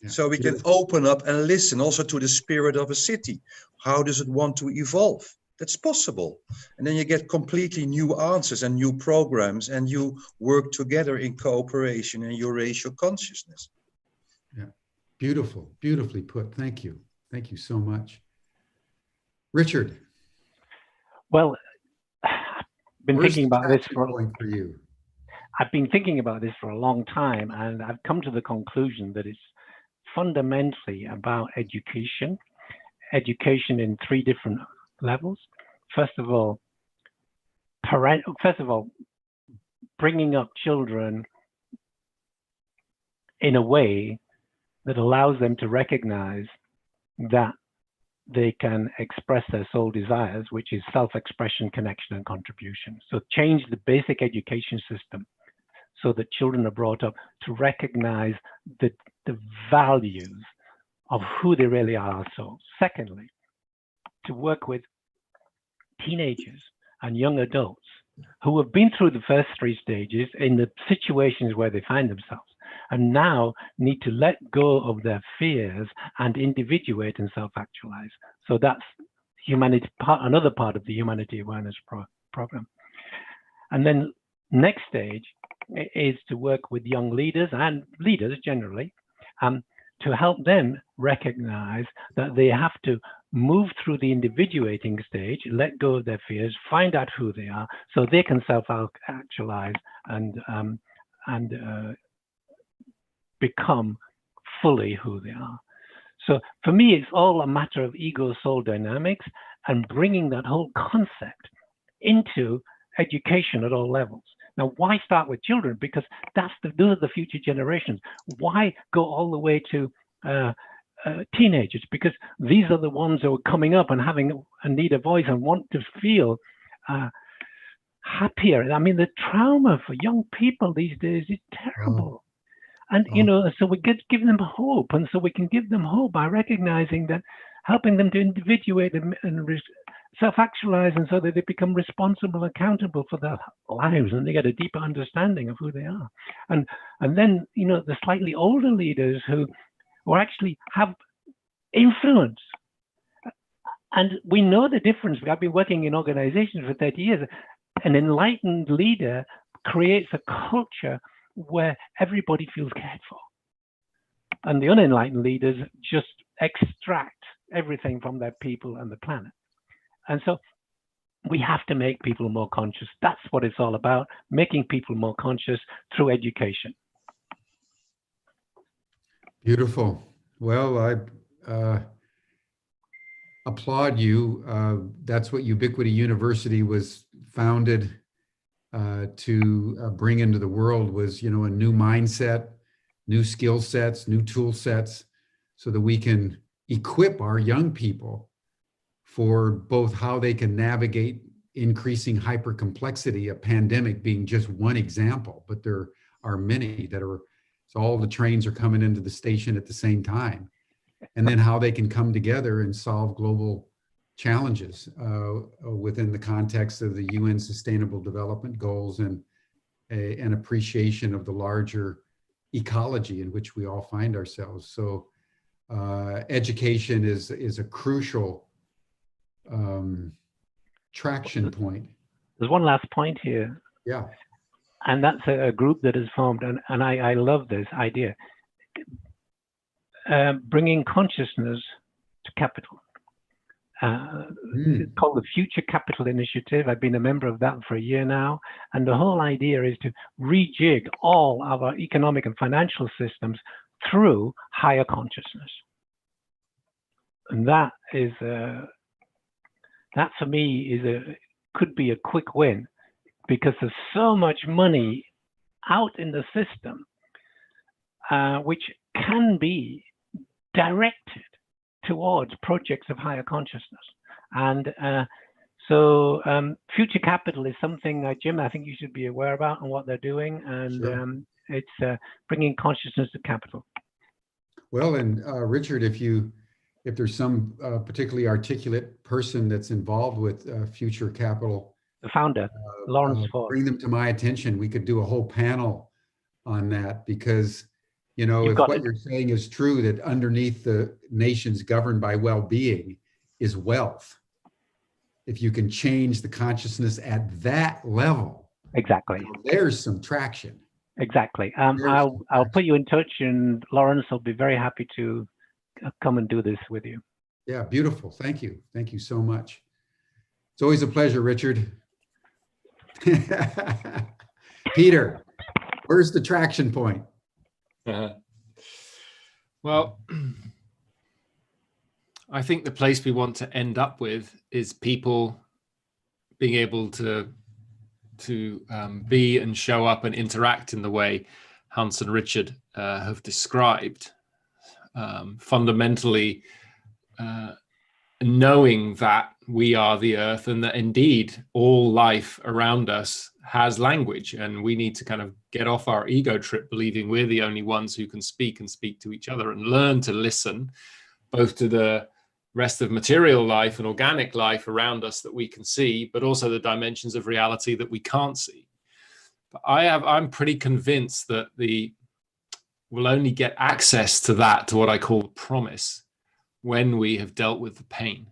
Yeah. So we can open up and listen also to the spirit of a city. How does it want to evolve? That's possible. And then you get completely new answers and new programs, and you work together in cooperation, and you raise your consciousness. Yeah, beautiful, beautifully put. Thank you. Thank you so much. Richard. Well, I've been thinking about this for you. I've been thinking about this for a long time, and I've come to the conclusion that it's fundamentally about education in 3 different levels. First of all, bringing up children in a way that allows them to recognize that they can express their soul desires, which is self-expression, connection, and contribution. So change the basic education system so that children are brought up to recognize the values of who they really are. So secondly, to work with teenagers and young adults who have been through the first 3 stages in the situations where they find themselves, and now need to let go of their fears and individuate and self-actualize. So that's humanity, another part of the Humanity Awareness Program. And then next stage is to work with young leaders and leaders generally, to help them recognize that they have to move through the individuating stage, let go of their fears, find out who they are, so they can self-actualize and become fully who they are. So for me, it's all a matter of ego-soul dynamics and bringing that whole concept into education at all levels. Now, why start with children? Because those are the future generations. Why go all the way to teenagers? Because these are the ones who are coming up and having a need a voice and want to feel happier. I mean, the trauma for young people these days is terrible. And, you know, so we give them hope. And so we can give them hope by recognizing that, helping them to individuate and self-actualize, and so that they become responsible, accountable for their lives, and they get a deeper understanding of who they are. And then, you know, the slightly older leaders who actually have influence. And we know the difference. I've been working in organizations for 30 years. An enlightened leader creates a culture where everybody feels cared for. And the unenlightened leaders just extract everything from their people and the planet. And so we have to make people more conscious. That's what it's all about, making people more conscious through education. Beautiful. Well, I applaud you. That's what Ubiquity University was founded to bring into the world, was, you know, a new mindset, new skill sets, new tool sets, so that we can equip our young people for both how they can navigate increasing hypercomplexity, a pandemic being just one example, but there are many that are, so all the trains are coming into the station at the same time, and then how they can come together and solve global challenges within the context of the UN Sustainable Development Goals and an appreciation of the larger ecology in which we all find ourselves. So education is a crucial traction point. There's one last point here. Yeah. And that's a group that is formed, and I love this idea. Bringing consciousness to capital. It's called the Future Capital Initiative. I've been a member of that for a year now. And the whole idea is to rejig all of our economic and financial systems through higher consciousness. And that is, that for me could be a quick win, because there's so much money out in the system, which can be directed towards projects of higher consciousness. And so future capital is something, Jim, I think you should be aware about and what they're doing. And sure. It's bringing consciousness to capital. Well, and Richard, if there's some particularly articulate person that's involved with future capital, the founder, Lawrence Ford, bring them to my attention. We could do a whole panel on that, because you know, if what you're saying is true, that underneath the nations governed by well-being is wealth, if you can change the consciousness at that level, exactly, you know, there's some traction. Exactly. I'll put you in touch, and Lawrence will be very happy to come and do this with you. Yeah, beautiful. Thank you. Thank you so much. It's always a pleasure, Richard. Peter, where's the traction point? Well, I think the place we want to end up with is people being able to be and show up and interact in the way Hans and Richard have described. Fundamentally, knowing that we are the earth, and that indeed all life around us has language, and we need to kind of get off our ego trip believing we're the only ones who can speak and speak to each other, and learn to listen both to the rest of material life and organic life around us that we can see, but also the dimensions of reality that we can't see. But I'm pretty convinced that we'll only get access to that, to what I call promise, when we have dealt with the pain.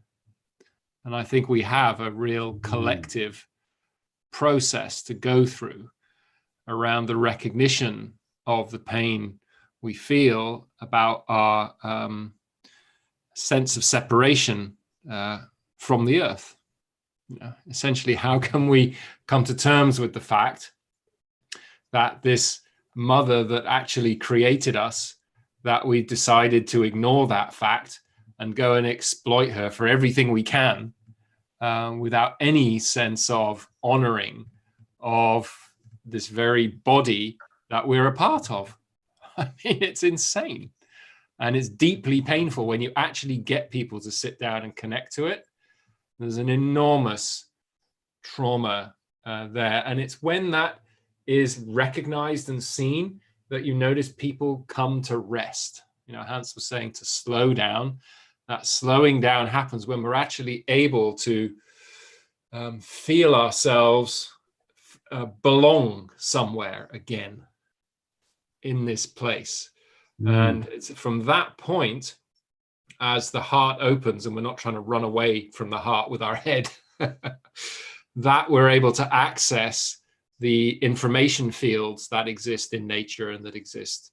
And I think we have a real collective process to go through around the recognition of the pain we feel about our sense of separation from the earth. You know, essentially, how can we come to terms with the fact that this mother that actually created us, that we decided to ignore that fact and go and exploit her for everything we can, without any sense of honoring of this very body that we're a part of. I mean, it's insane. And it's deeply painful when you actually get people to sit down and connect to it. There's an enormous trauma there. And it's when that is recognized and seen that you notice people come to rest. You know, Hans was saying to slow down. That slowing down happens when we're actually able to feel ourselves belong somewhere again in this place. And it's from that point, as the heart opens and we're not trying to run away from the heart with our head, that we're able to access the information fields that exist in nature and that exist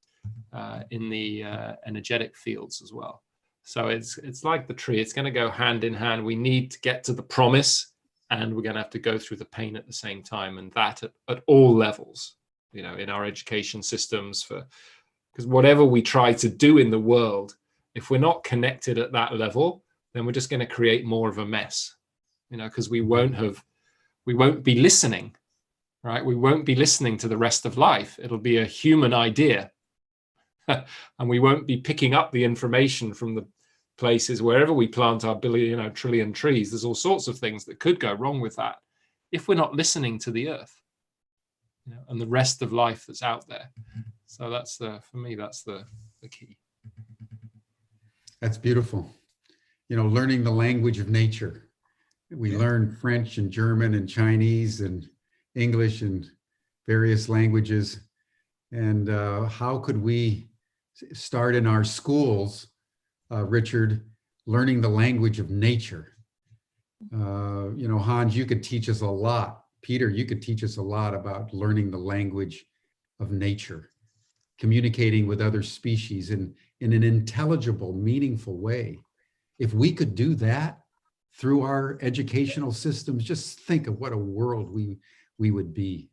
in the energetic fields as well. So it's like the tree. It's going to go hand in hand. We need to get to the promise, and we're going to have to go through the pain at the same time, and that at all levels, you know, in our education systems, because whatever we try to do in the world, if we're not connected at that level, then we're just going to create more of a mess, you know, because we won't be listening, right? We won't be listening to the rest of life. It'll be a human idea. and we won't be picking up the information from the places wherever we plant our billion, trillion trees. There's all sorts of things that could go wrong with that if we're not listening to the earth, and the rest of life that's out there. So that's for me, that's the key. That's beautiful. Learning the language of nature. We learn French and German and Chinese and English and various languages. And how could we start in our schools, Richard, learning the language of nature? Hans, you could teach us a lot. Peter, you could teach us a lot about learning the language of nature, communicating with other species in an intelligible, meaningful way. If we could do that through our educational systems, just think of what a world we would be.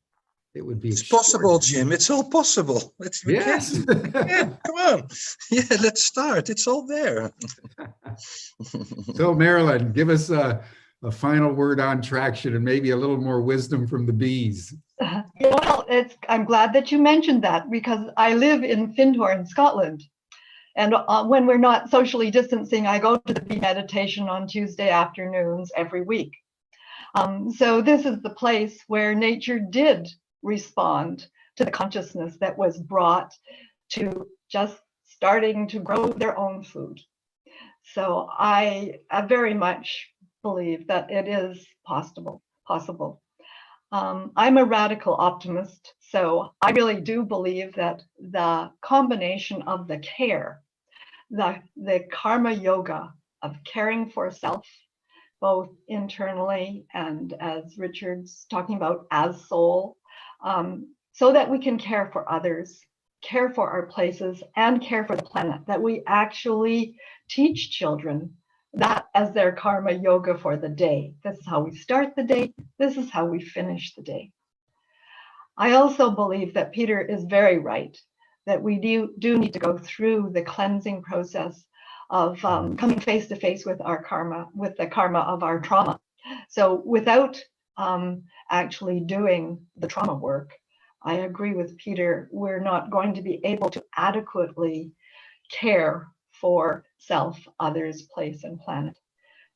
It would be. It's possible, Jim. It's all possible. Yes. Yeah, come on. Yeah, let's start. It's all there. So, Marilyn, give us a final word on traction and maybe a little more wisdom from the bees. Well, I'm glad that you mentioned that, because I live in Findhorn, Scotland. And when we're not socially distancing, I go to the bee meditation on Tuesday afternoons every week. So this is the place where nature did respond to the consciousness that was brought to just starting to grow their own food. So I very much believe that it is possible. I'm a radical optimist, so I really do believe that the combination of the care, the karma yoga of caring for self, both internally and, as Richard's talking about, as soul, so that we can care for others, care for our places, and care for the planet, that we actually teach children that as their karma yoga for the day. This is how we start the day. This is how we finish the day. I also believe that Peter is very right, that we do need to go through the cleansing process of coming face to face with our karma, with the karma of our trauma. So without actually doing the trauma work, I agree with Peter, we're not going to be able to adequately care for self, others, place, and planet.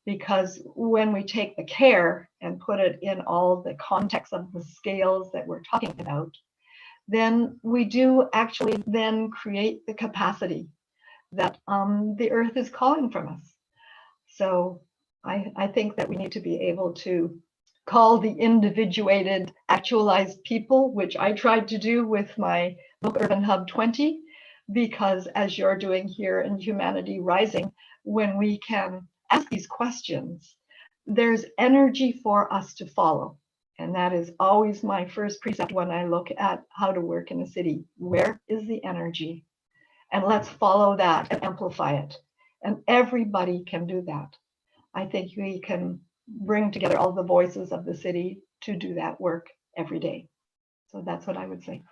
Because when we take the care and put it in all the context of the scales that we're talking about, then we do actually then create the capacity that the earth is calling from us. So I think that we need to be able to call the individuated, actualized people, which I tried to do with my book Urban Hub 20, because as you're doing here in Humanity Rising, when we can ask these questions, there's energy for us to follow. And that is always my first precept when I look at how to work in a city. Where is the energy? And let's follow that and amplify it. And everybody can do that. I think we can bring together all the voices of the city to do that work every day. So that's what I would say.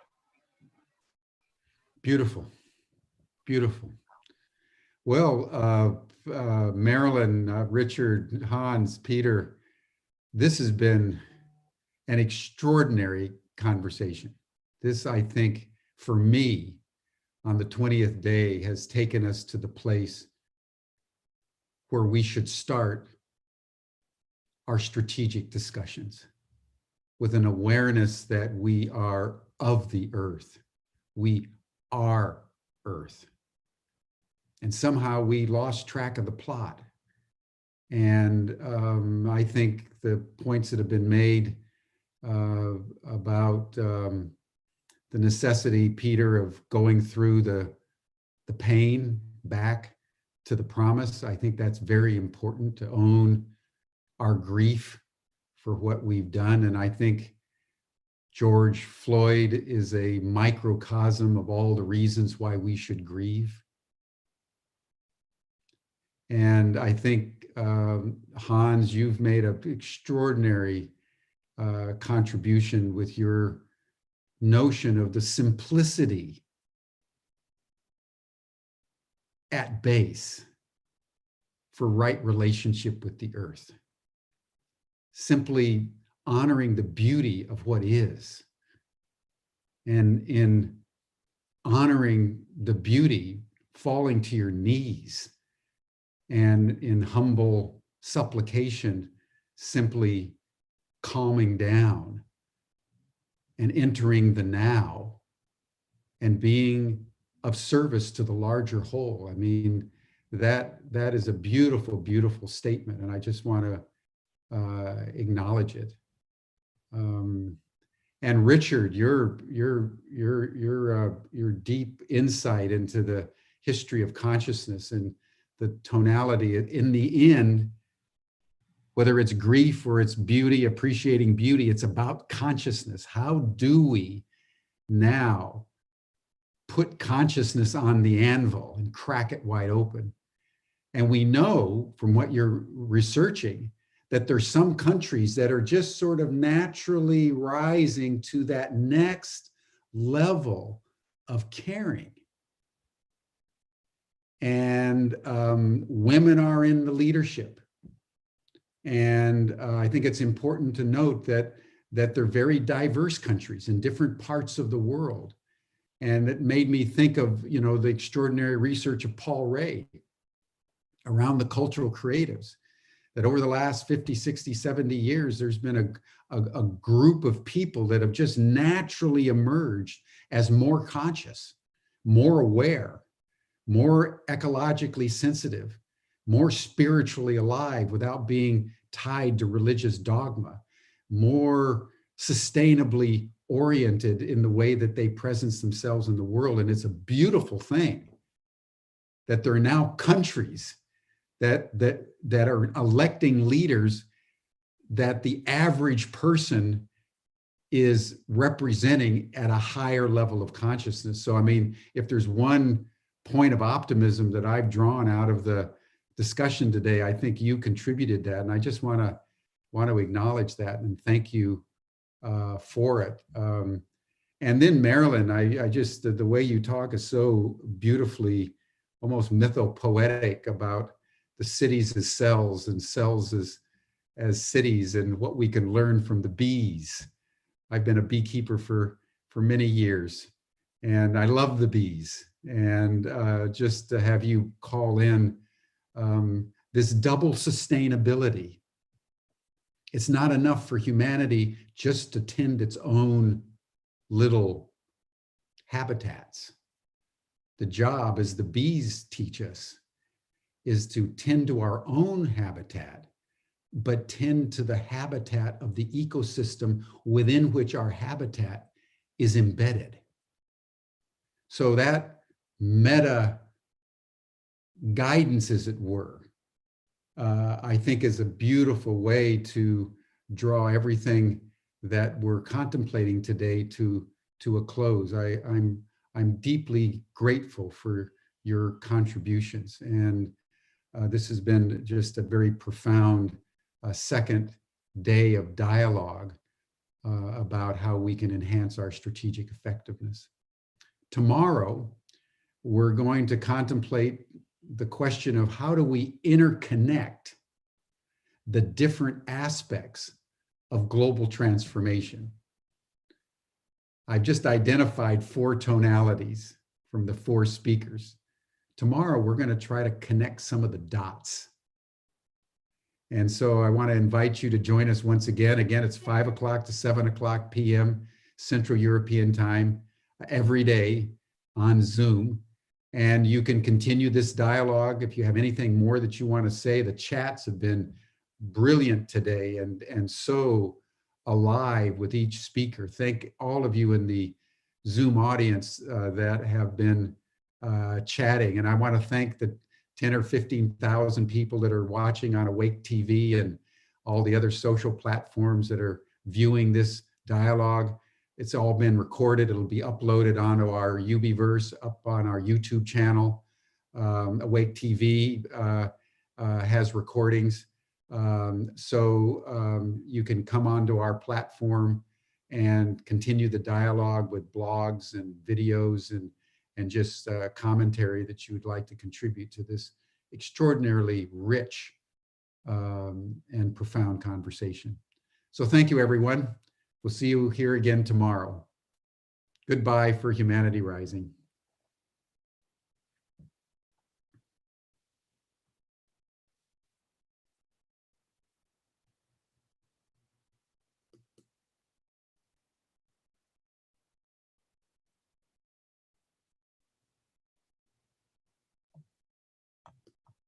Beautiful, beautiful. Well, Marilyn, Richard, Hans, Peter, this has been an extraordinary conversation. This, I think, for me, on the 20th day, has taken us to the place where we should start our strategic discussions with an awareness that we are of the earth. We are earth. And somehow we lost track of the plot. And I think the points that have been made about the necessity, Peter, of going through the pain back to the promise, I think that's very important, to own our grief for what we've done. And I think George Floyd is a microcosm of all the reasons why we should grieve. And I think, Hans, you've made an extraordinary contribution with your notion of the simplicity at base for right relationship with the earth. Simply honoring the beauty of what is. And in honoring the beauty, falling to your knees, and in humble supplication, simply calming down and entering the now and being of service to the larger whole. I mean, that is a beautiful, beautiful statement, and I just want to acknowledge it. And Richard, your deep insight into the history of consciousness and the tonality, in the end, whether it's grief or it's beauty, appreciating beauty, it's about consciousness. How do we now put consciousness on the anvil and crack it wide open? And we know from what you're researching that there's some countries that are just sort of naturally rising to that next level of caring. And women are in the leadership. And I think it's important to note that they're very diverse countries in different parts of the world. And it made me think of, the extraordinary research of Paul Ray around the cultural creatives, that over the last 50, 60, 70 years, there's been a group of people that have just naturally emerged as more conscious, more aware, more ecologically sensitive, more spiritually alive without being tied to religious dogma, more sustainably oriented in the way that they presence themselves in the world. And it's a beautiful thing that there are now countries that are electing leaders that the average person is representing at a higher level of consciousness. So, I mean, if there's one point of optimism that I've drawn out of the discussion today, I think you contributed that. And I just want to acknowledge that and thank you for it. And then Marilyn, I just, the way you talk is so beautifully, almost mythopoetic about the cities as cells and cells as cities and what we can learn from the bees. I've been a beekeeper for many years and I love the bees. And just to have you call in this double sustainability. It's not enough for humanity just to tend its own little habitats. The job, as the bees teach us, is to tend to our own habitat, but tend to the habitat of the ecosystem within which our habitat is embedded. So that meta guidance, as it were, I think is a beautiful way to draw everything that we're contemplating today to a close. I'm deeply grateful for your contributions, and this has been just a very profound second day of dialogue about how we can enhance our strategic effectiveness. Tomorrow, we're going to contemplate the question of how do we interconnect the different aspects of global transformation. I've just identified 4 tonalities from the 4 speakers. Tomorrow, we're going to try to connect some of the dots. And so I want to invite you to join us once again. Again, it's 5 o'clock to 7 o'clock p.m. Central European time every day on Zoom. And you can continue this dialogue if you have anything more that you want to say. The chats have been brilliant today and so alive with each speaker. Thank all of you in the Zoom audience that have been chatting. And I want to thank the 10 or 15,000 people that are watching on Awake TV and all the other social platforms that are viewing this dialogue. It's all been recorded. It'll be uploaded onto our Ubiverse, up on our YouTube channel. Awake TV has recordings. So you can come onto our platform and continue the dialogue with blogs and videos and just commentary that you would like to contribute to this extraordinarily rich and profound conversation. So thank you, everyone. We'll see you here again tomorrow. Goodbye for Humanity Rising.